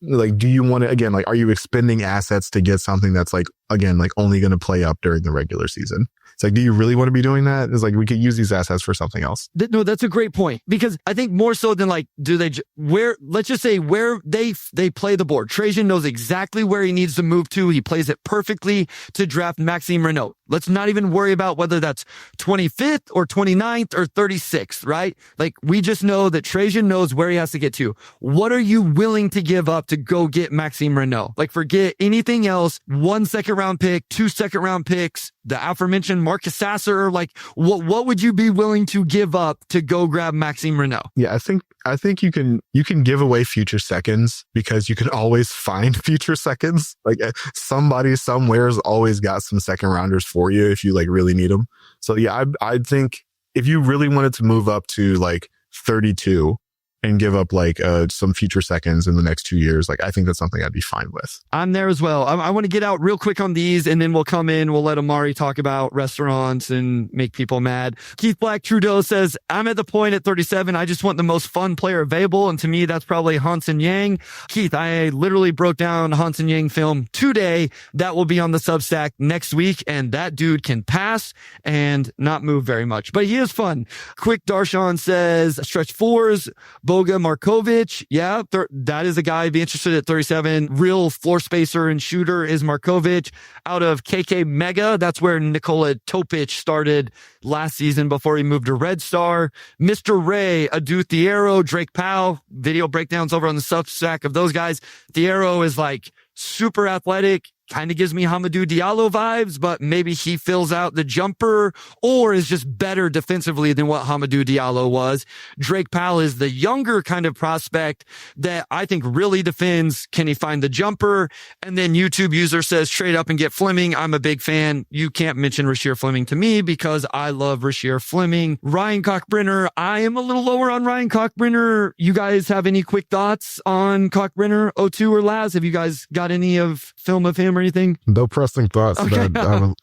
like, do you want to, again, like, are you expending assets to get something that's like, again, like only going to play up during the regular season? It's like, do you really want to be doing that? It's like, we could use these assets for something else. No, that's a great point, because I think more so than like, let's just say where they play the board. Trajan knows exactly where he needs to move to. He plays it perfectly to draft Maxime Renaud. Let's not even worry about whether that's 25th or 29th or 36th, right? Like, we just know that Trajan knows where he has to get to. What are you willing to give up to go get Maxime Renaud? Like, forget anything else. 1 second-round pick, 2 second-round picks, the aforementioned Marcus Sasser. Like, what would you be willing to give up to go grab Maxime Renaud? Yeah, I think you can give away future seconds, because you can always find future seconds. Like, somebody somewhere's always got some second rounders for you if you like really need them. So yeah, I think if you really wanted to move up to like 32 and give up like some future seconds in the next 2 years, like, I think that's something I'd be fine with. I'm there as well. I want to get out real quick on these, and then we'll come in. We'll let Omari talk about restaurants and make people mad. Keith Black Trudeau says, I'm at the point at 37. I just want the most fun player available. And to me, that's probably Hansen Yang. Keith, I literally broke down Hansen Yang film today. That will be on the Substack next week. And that dude can pass and not move very much, but he is fun. Quick Darshan says, stretch fours, Boga Markovic. Yeah, that is a guy I'd be interested at 37. Real floor spacer and shooter is Markovic. Out of KK Mega, that's where Nikola Topic started last season before he moved to Red Star. Mr. Ray, Adu Thiero, Drake Powell. Video breakdowns over on the Substack of those guys. Thiero is like super athletic. Kind of gives me Hamidou Diallo vibes, but maybe he fills out the jumper or is just better defensively than what Hamidou Diallo was. Drake Powell is the younger kind of prospect that I think really defends. Can he find the jumper? And then YouTube user says trade up and get Fleming. I'm a big fan. You can't mention Rasheer Fleming to me because I love Rasheer Fleming. Ryan Cockbrenner, I am a little lower on Ryan Cockbrenner. You guys have any quick thoughts on Cockbrenner, O2 or Laz? Have you guys got any of film of him or anything? No pressing thoughts. Okay. I don't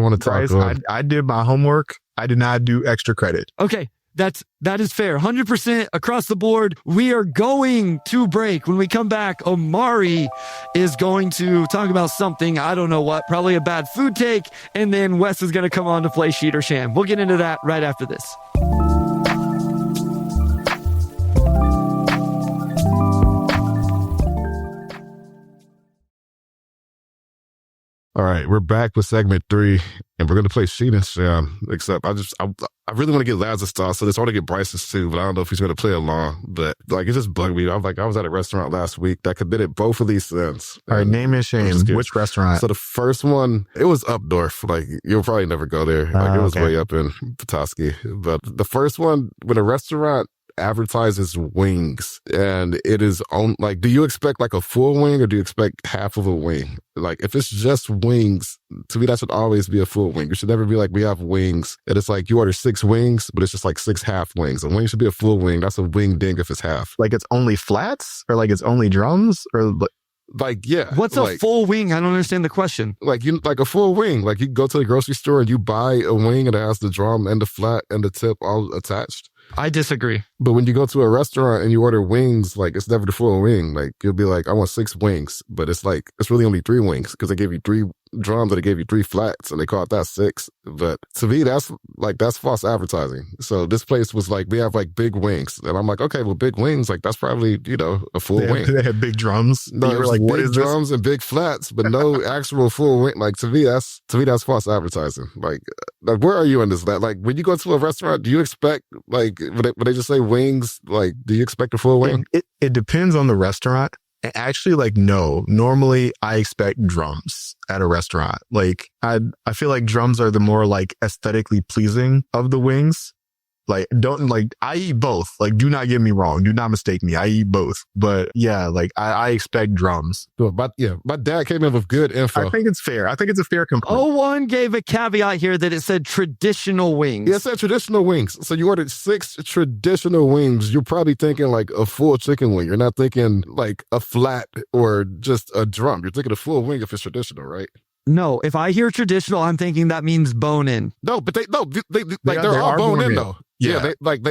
want to talk. I did my homework. I did not do extra credit. Okay. That is fair. 100% across the board. We are going to break. When we come back, Omari is going to talk about something, I don't know what, probably a bad food take. And then Wes is going to come on to play Sheet or Sham. We'll get into that right after this. All right, we're back with segment 3, and we're going to play Sheet and Sham, except I really want to get Laz's thoughts, so I want to get Bryce's too, but I don't know if he's going to play along. But like, it just bugged me. I was at a restaurant last week that committed both of these sins. All right, name and shame. Which restaurant? So the first one, it was up north. Like, you'll probably never go there. Like, it was way up in Petoskey. But the first one, when a restaurant advertises wings, and it is on, like, do you expect like a full wing or do you expect half of a wing? Like, if it's just wings, to me that should always be a full wing. It should never be like, we have wings and it's like you order 6 wings but it's just like 6 half wings. A wing should be a full wing. That's a wing ding if it's half. Like, it's only flats, or like it's only drums, or like, yeah. What's a full wing? I don't understand the question. Like a full wing. Like, you go to the grocery store and you buy a wing and it has the drum and the flat and the tip all attached. I disagree. But when you go to a restaurant and you order wings, like, it's never the full wing. Like, you'll be like, I want 6 wings, but it's like, it's really only 3 wings because they give you 3 drums and they gave you 3 flats and they called that 6. But to me, that's false advertising. So this place was like, we have like big wings. And I'm like, okay, well, big wings, like that's probably, a full wing. They had big drums. No, you were like, what big is drums and big flats, but no actual full wing. Like to me, that's false advertising. Like where are you in this? Like when you go to a restaurant, do you expect like when they just say wings? Like, do you expect a full wing? It depends on the restaurant. And actually, like, no. Normally, I expect drums at a restaurant. Like, I feel like drums are the more like aesthetically pleasing of the wings. Like, I eat both. Like, do not get me wrong. Do not mistake me. I eat both. But yeah, like, I expect drums. But my dad came in with good info. I think it's fair. I think it's a fair complaint. O1 gave a caveat here that it said traditional wings. Yeah, it said traditional wings. So you ordered 6 traditional wings. You're probably thinking like a full chicken wing. You're not thinking like a flat or just a drum. You're thinking a full wing if it's traditional, right? No, if I hear traditional, I'm thinking that means bone in. No, but they're all bone in though. Yeah, we're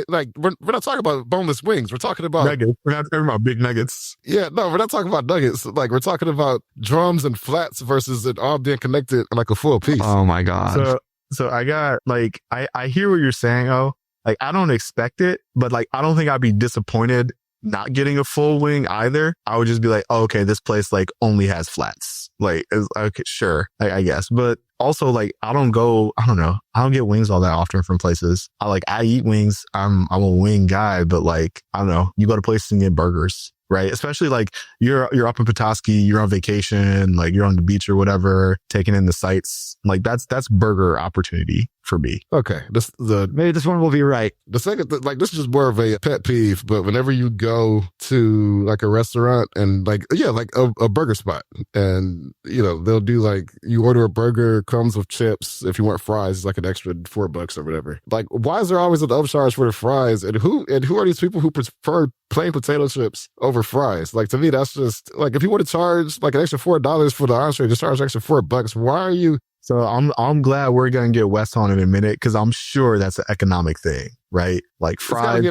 not talking about boneless wings. We're talking about nuggets. We're not talking about big nuggets. Yeah, no, we're not talking about nuggets. Like we're talking about drums and flats versus it all being connected like a full piece. Oh my god. So I got like I hear what you're saying. Oh, like I don't expect it, but like I don't think I'd be disappointed not getting a full wing either. I would just be like, oh, okay, this place like only has flats. Like, okay, sure, I guess. But also, like, I don't get wings all that often from places. I eat wings. I'm a wing guy, but like, I don't know. You go to places and get burgers, right? Especially like you're up in Petoskey, you're on vacation, like you're on the beach or whatever, taking in the sights. Like that's burger opportunity for me. Okay, maybe this one will be right. The second, like this is just more of a pet peeve, but whenever you go to like a restaurant and like a burger spot, and they'll do like you order a burger, comes with chips. If you want fries, it's like an extra $4 or whatever. Like, why is there always an upcharge for the fries? And who are these people who prefer plain potato chips over fries? Like, to me, that's just like, if you want to charge like an extra $4 for the entree, just charge an extra $4. Why are you? So I'm glad we're gonna get Wes on in a minute because I'm sure that's an economic thing, right? Like fries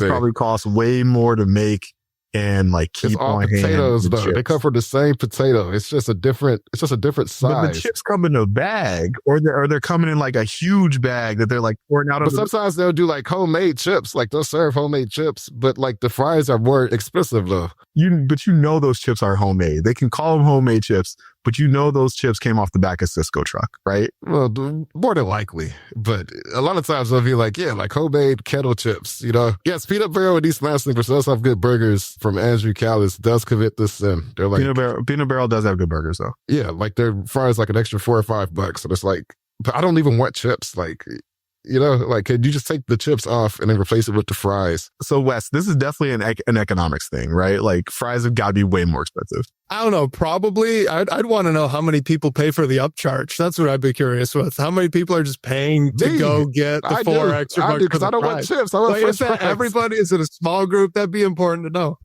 probably cost way more to make and like keep it's all on potatoes hand. Though. They come from the same potato. It's just a different size. But the chips come in a bag, or they're coming in like a huge bag that they're like pouring out. But sometimes they'll do like homemade chips. Like they'll serve homemade chips, but like the fries are more expensive though. But those chips are homemade. They can call them homemade chips, but those chips came off the back of Cisco truck, right? Well, more than likely. But a lot of times they'll be like, yeah, like homemade kettle chips, Yes, Peanut Barrel and East Lansing does have good burgers from Andrew Callis does commit this sin. They're like Peanut Barrel does have good burgers though. Yeah, like their fries like an extra $4 or $5. And it's like, but I don't even want chips. Like, like, could you just take the chips off and then replace it with the fries? So, Wes, this is definitely an economics thing, right? Like, fries have got to be way more expensive. I don't know. Probably. I'd want to know how many people pay for the upcharge. That's what I'd be curious with. How many people are just paying to go get the $4 extra bucks? Because I don't want chips. I want is that everybody? Is it a small group? That'd be important to know.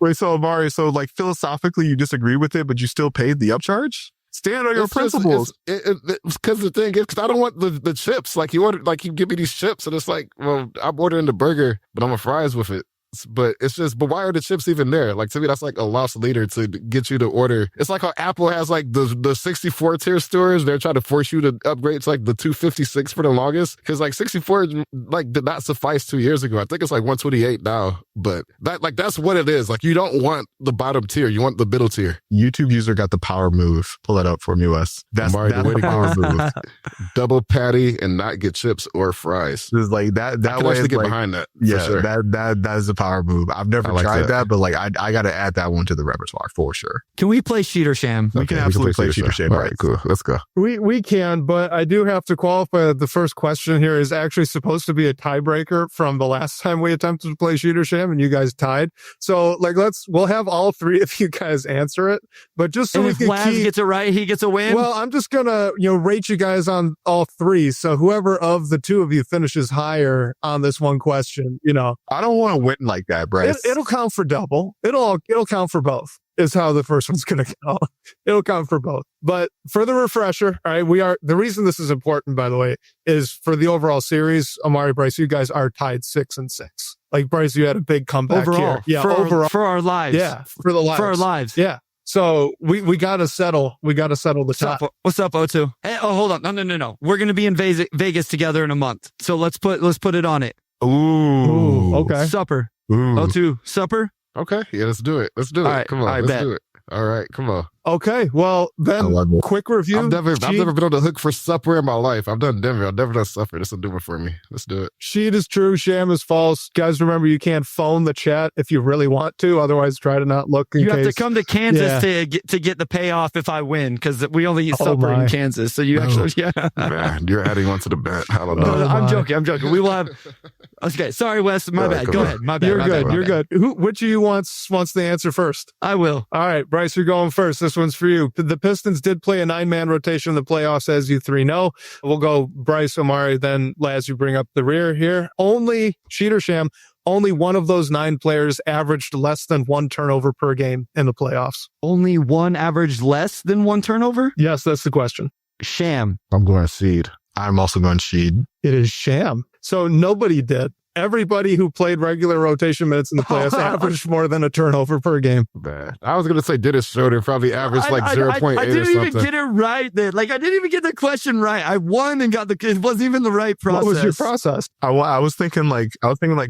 Wait, so Omari, like philosophically you disagree with it, but you still paid the upcharge? Stand on your principles. Because the thing is, because I don't want the chips. Like you give me these chips, and it's like, well, I'm ordering the burger, but I'm a fries with it. But it's just, but why are the chips even there? Like, to me, that's like a lost leader to get you to order. It's like how Apple has like the 64 tier stores. They're trying to force you to upgrade to like the 256 for the longest. Because like 64 like did not suffice 2 years ago. I think it's like 128 now. But that's what it is. Like, you don't want the bottom tier. You want the middle tier. YouTube user got the power move. Pull that up for me, Wes. That's the power move. Double patty and not get chips or fries. It's like that I can way actually get like, behind that. Yeah, for sure. that is a power move. I've never tried that, but like I got to add that one to the repertoire for sure. Can we play Sheet or Sham? We can absolutely play Sheet or Sham. All right, cool. Let's go. We can, but I do have to qualify that the first question here is actually supposed to be a tiebreaker from the last time we attempted to play Sheet or Sham and you guys tied. So like we'll have all three of you guys answer it, but just so and we if can Laz gets it right, he gets a win. Well, I'm just gonna rate you guys on all three. So whoever of the two of you finishes higher on this one question, I don't want to win like that, Bryce. It'll count for double. It'll count for both. Is how the first one's going to go. It'll count for both. But for the refresher, all right, the reason this is important, by the way, is for the overall series, Omari, Bryce, you guys are tied 6-6. Like, Bryce, you had a big comeback overall, here. Yeah, overall. For our lives. Yeah, for the lives. For our lives. Yeah. So we got to settle. We got to settle the top. What's up, O2? Hey, hold on. No. We're going to be in Vegas together in a month. So let's put it on it. Ooh. Okay. Supper. Ooh. O2, supper? Okay. Yeah, let's do it. Let's do it. All right, Come on. all right, Let's bet. do it. All right. Come on. Okay. Well, then quick review. I've never been on the hook for supper in my life. I've done Denver. I've never done supper. This will do it for me. Let's do it. Sheet is true. Sham is false. Guys, remember, you can't phone the chat if you really want to. Otherwise, try to not look in You case. have to come to Kansas to get the payoff if I win, because we only eat supper in Kansas. So you actually, Man, you're adding on to the bet. I don't know. No, I'm joking. We will have. Okay, sorry, Wes. My bad. Go ahead. My bad. You're good. Which of you wants the answer first? I will. All right, Bryce, you're going first. This one's for you. The Pistons did play a 9-man rotation in the playoffs, as you three know. We'll go Bryce, Omari, then Laz, you bring up the rear here. Only Sham. Only one of those 9 players averaged less than 1 turnover per game in the playoffs. Only one averaged less than 1 turnover? Yes, that's the question. Sham. I'm going seed. I'm also going Sheed. It is Sham. So nobody did. Everybody who played regular rotation minutes in the playoffs averaged more than a turnover per game. Bad. I was going to say Dennis Schroeder probably averaged 0.8 or something. I didn't even get it right then. I didn't even get the question right. I won and got it wasn't even the right process. What was your process? I was thinking like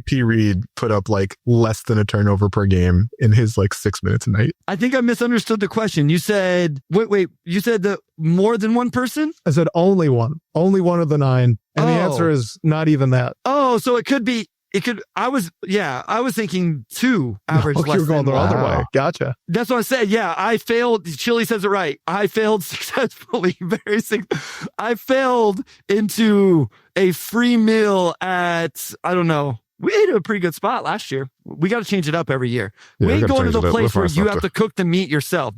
P. Reed put up like less than a turnover per game in his like 6 minutes a night. I think I misunderstood the question. You said, wait, you said that more than one person? I said only one of the 9. And the answer is not even that. Oh, so it could, I was thinking 2 average less you're going than the other 1. way. Gotcha. That's what I said. Yeah, I failed. Chili says it right. I failed successfully. I failed into a free meal at, I don't know. We ate at a pretty good spot last year. We got to change it up every year. We ain't going to the place where you have to cook the meat yourself.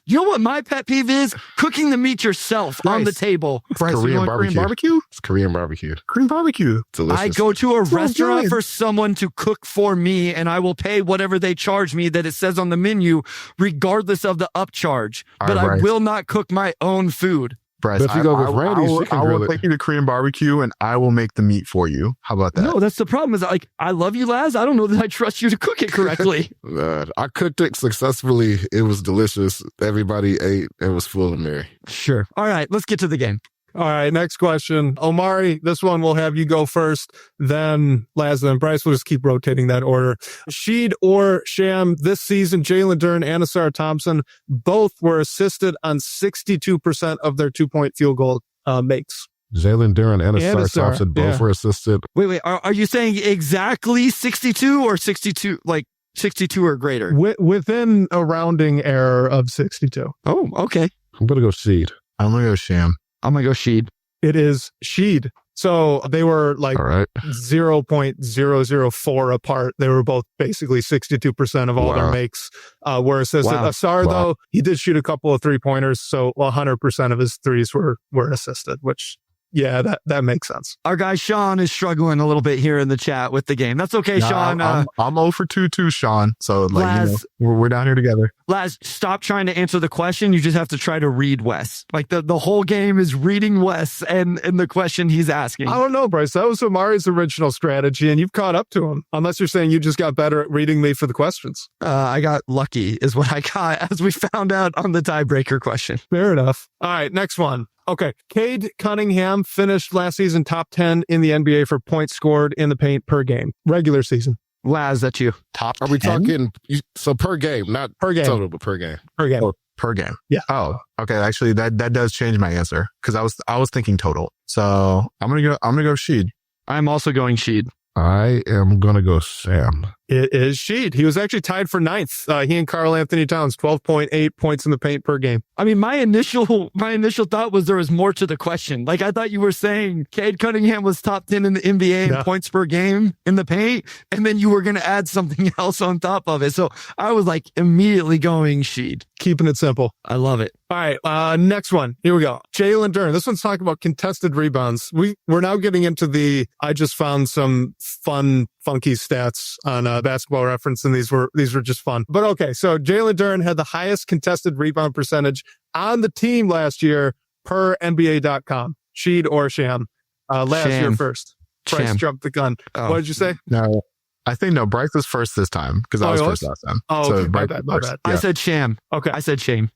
You know what my pet peeve is? Cooking the meat yourself on the table. Bryce, Korean barbecue? It's Korean barbecue. Korean barbecue. Delicious. I go to a restaurant for someone to cook for me, and I will pay whatever they charge me that it says on the menu, regardless of the upcharge. But I will not cook my own food. Bryce, but if you go with Randy's, I will take you to Korean barbecue and I will make the meat for you. How about that? No, that's the problem. Is I love you, Laz. I don't know that I trust you to cook it correctly. I cooked it successfully. It was delicious. Everybody ate and was full and merry. Sure. All right, let's get to the game. All right, next question. Omari, this one we'll have you go first, then Laz, then Bryce. We'll just keep rotating that order. Sheed or Sham, this season, Jalen Duren and Asar Thompson both were assisted on 62% of their 2-point field goal makes. Jalen Duren and Asar Thompson both were assisted. Wait. Are you saying exactly 62 or 62, like 62 or greater? Within a rounding error of 62. Oh, okay. I'm going to go Sheed. I'm going to go Sham. I'm going to go Sheed. It is Sheed. So they were like 0.004 apart. They were both basically 62% of all their makes were assisted. Asar, though, he did shoot a couple of 3-pointers. So 100% of his threes were assisted, which, yeah, that makes sense. Our guy Sean is struggling a little bit here in the chat with the game. That's okay, Sean. I'm 0 for 2 too, Sean. So Laz, we're down here together. Laz, stop trying to answer the question. You just have to try to read Wes. Like the whole game is reading Wes and the question he's asking. I don't know, Bryce. That was Omari's original strategy, and you've caught up to him. Unless you're saying you just got better at reading me for the questions. I got lucky is what I got, as we found out on the tiebreaker question. Fair enough. All right, next one. Okay, Cade Cunningham finished last season top 10 in the NBA for points scored in the paint per game. Regular season. Laz, that's you. Top 10? Are we talking, so per game, not per game. Total, but per game? Per game. Oh, per game. Yeah. Oh, okay. Actually, that does change my answer because I was thinking total. So I'm gonna go Sheed. I'm also going Sheed. I am going to go Sham. It is Sheed. He was actually tied for 9th. He and Karl Anthony Towns, 12.8 points in the paint per game. I mean, my initial thought was there was more to the question. Like, I thought you were saying Cade Cunningham was top 10 in the NBA in points per game in the paint, and then you were going to add something else on top of it. So I was like immediately going Sheed. Keeping it simple. I love it. All right, next one. Here we go. Jalen Duren. This one's talking about contested rebounds. We're now getting into I just found some funky stats on Basketball Reference, and these were just fun. But okay, so Jalen Duren had the highest contested rebound percentage on the team last year per NBA.com. Sheed or Sham? Laz, you're first. Bryce jumped the gun. What did you say? No, I think no, Bryce was first this time because I was first last time. Oh, okay. My bad. Yeah. I said Sham. Okay. I said Sham.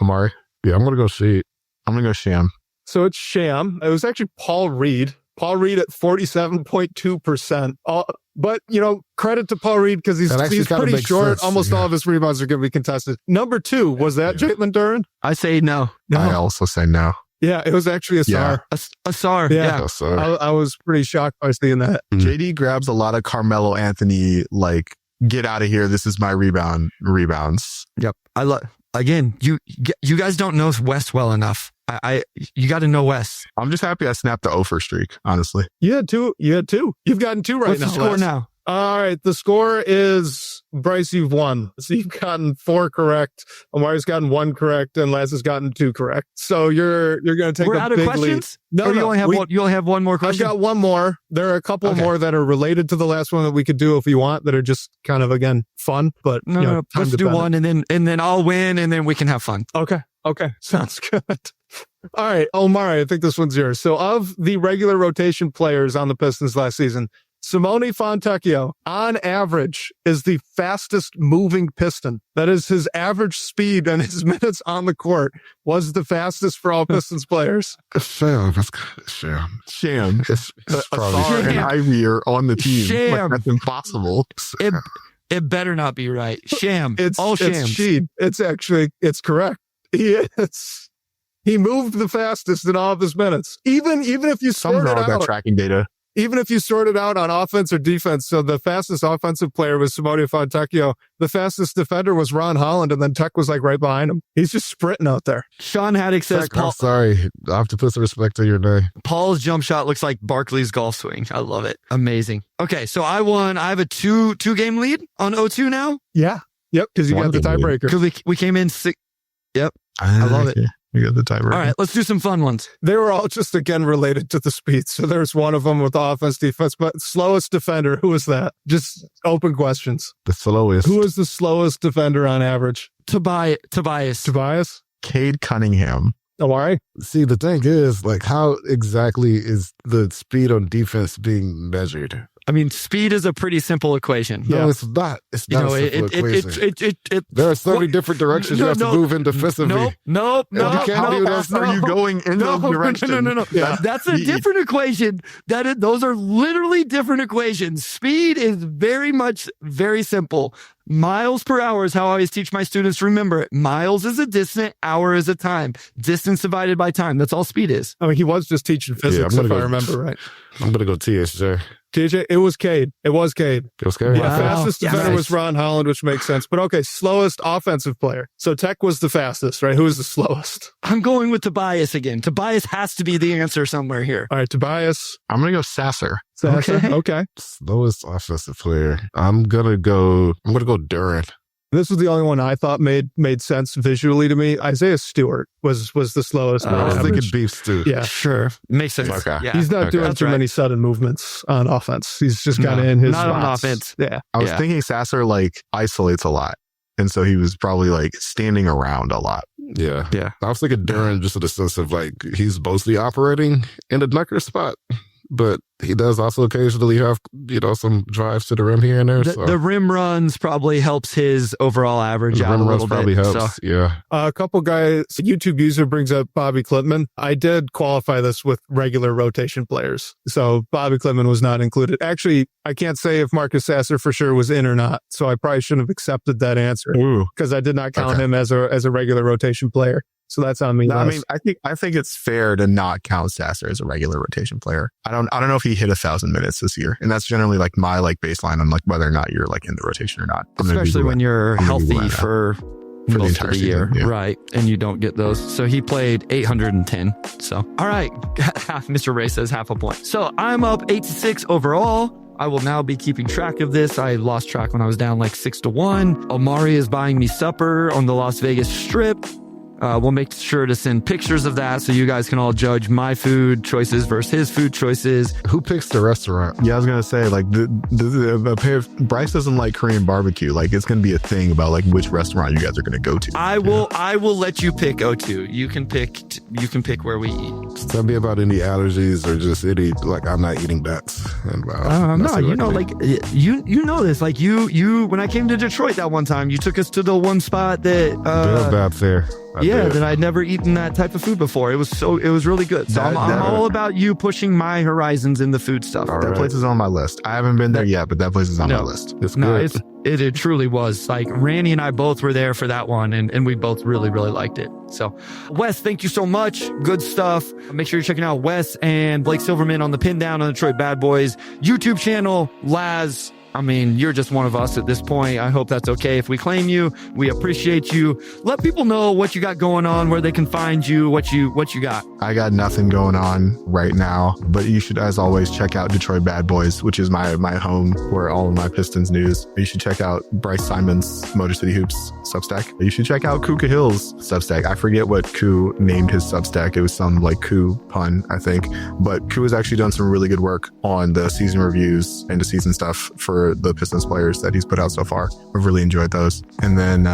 Amari. Yeah, I'm gonna go Sheed. I'm gonna go Sham. So it's Sham. It was actually Paul Reed. Paul Reed at 47.2%. But, credit to Paul Reed because he's pretty short. Sense. Almost all of his rebounds are going to be contested. Number 2, was that Jalen Duren? I say no. I also say no. Yeah, it was actually Asar. Asar. Yeah. Asar. I was pretty shocked by seeing that. JD grabs a lot of Carmelo Anthony, like, get out of here. This is my rebounds. Yep. Again, you guys don't know Wes well enough. You got to know Wes. I'm just happy I snapped the over streak, honestly. You had 2. You've gotten 2 right What's now. the score Les. now? All right. The score is, Bryce, you've won. So you've gotten 4 correct. Omari's gotten 1 correct, and Laz has gotten 2 correct. So you're going to take We're a out of big questions? lead. No, you only have one more I've question? got one more. There are a couple Okay. more that are related to the last one that we could do if you want, that are just kind of, again, fun. But No. Let's do one, and then I'll win, and then we can have fun. Okay. Sounds good. All right. Omari, I think this one's yours. So of the regular rotation players on the Pistons last season, Simone Fontecchio, on average, is the fastest moving Piston. That is, his average speed and his minutes on the court was the fastest for all Pistons players. Sham. Sham. Sham. It's probably Asar and Ivy are on the team. Sham. Like, that's impossible. It better not be right. Sham. It's all shams. It's Sheed. It's correct. He moved the fastest in all of his minutes. Even if you Something sort it wrong with that out, tracking data. even if you sort it out on offense or defense. So the fastest offensive player was Simone Fontecchio. The fastest defender was Ron Holland, and then Tech was like right behind him. He's just sprinting out there. Sean Haddock says I'm sorry. I have to put some respect on your name. Paul's jump shot looks like Barkley's golf swing. I love it. Amazing. Okay, so I won. I have a two game lead on 0-2 now. Yeah. Yep. Because you got the tiebreaker. Because we came in 6. Yep. I love it. We got the tiebreaker. All right, let's do some fun ones. They were all just, again, related to the speed. So there's one of them with offense, defense, but slowest defender. Who was that? Just open questions. The slowest. Who is the slowest defender on average? Tobias. Cade Cunningham. Omari? See, the thing is, like, how exactly is the speed on defense being measured? I mean, speed is a pretty simple equation. No, it's not. It's not a simple equation. There are so many different directions you have to move in defensively. Nope. You can't do this. Are you going in those directions? No. Yeah. That's a different equation. Those are literally different equations. Speed is very simple. Miles per hour is how I always teach my students to remember it. Miles is a distance, hour is a time. Distance divided by time. That's all speed is. I mean, he was just teaching physics, if I remember right. I'm going to go TSJ. TJ, it was Cade. It was Yeah, Cade. fastest defender was Ron Holland, which makes sense. But okay, slowest offensive player. So Tech was the fastest, right? Who was the slowest? I'm going with Tobias again. Tobias has to be the answer somewhere here. All right, Tobias. I'm going to go Sasser. Okay. Slowest offensive player. I'm gonna go Duren. This was the only one I thought made sense visually to me. Isaiah Stewart was the slowest. I was average. thinking Beef Stew. Yeah. Sure. Makes sense. Okay. Yeah. He's not doing That's too right. many sudden movements on offense. He's just kind of in his Not on spots. offense. Yeah. I was Yeah. thinking Sasser, like, isolates a lot. And so he was probably, like, standing around a lot. Yeah. Yeah. I was thinking Duren just in the sense of, like, he's mostly operating in the knucker spot, but he does also occasionally have, some drives to the rim here and there. The rim runs probably helps his overall average out a little probably bit. helps. Yeah. A couple guys, a YouTube user brings up Bobby Klitman. I did qualify this with regular rotation players. So Bobby Klitman was not included. Actually, I can't say if Marcus Sasser for sure was in or not. So I probably shouldn't have accepted that answer because I did not count him as a regular rotation player. So that's on me. No, I mean, I think it's fair to not count Sasser as a regular rotation player. I don't know if he hit 1,000 minutes this year, and that's generally like my baseline on like whether or not you're like in the rotation or not. Especially when you're healthy for the most entire of the year, season, yeah. right? And you don't get those. So he played 810. So all right, Mr. Ray says half a point. So I'm up 8-6 overall. I will now be keeping track of this. I lost track when I was down like 6-1. Omari is buying me supper on the Las Vegas Strip. We'll make sure to send pictures of that so you guys can all judge my food choices versus his food choices. Who picks the restaurant? Yeah, I was going to say, like, Bryce doesn't like Korean barbecue. Like, it's going to be a thing about, like, which restaurant you guys are going to go to. I will let you pick O2. You can pick where we eat. Tell me about any allergies or just any, like, I'm not eating that. And, No, you know, like, you know this. Like, you when I came to Detroit that one time, you took us to the one spot that bad there. that I'd never eaten that type of food before. It was really good. So I'm all about you pushing my horizons in the food stuff. That place is on my list. I haven't been there yet, but that place is on my list. It's good. It truly was. Like, Randy and I both were there for that one, and we both really, really liked it. So, Wes, thank you so much. Good stuff. Make sure you're checking out Wes and Blake Silverman on the Pin Down on the Detroit Bad Boys YouTube channel. Laz, I mean, you're just one of us at this point. I hope that's okay if we claim you. We appreciate you. Let people know what you got going on, where they can find you, what you got. I got nothing going on right now, but you should, as always, check out Detroit Bad Boys, which is my home where all of my Pistons news. You should check out Bryce Simon's Motor City Hoops Substack. You should check out Koo Cahill's Substack. I forget what Koo named his Substack. It was some like Koo pun, I think. But Koo has actually done some really good work on the season reviews and the season stuff for the Pistons players that he's put out so far. I've really enjoyed those. And then,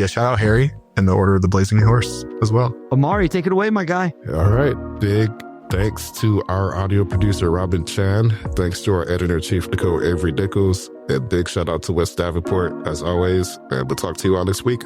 shout out Harry and the Order of the Blazing Horse as well. Omari, take it away, my guy. All right. Big thanks to our audio producer, Robin Chan. Thanks to our editor-in-chief, Nicole Avery Nichols. And big shout out to Wes Davenport, as always. And we'll talk to you all next week.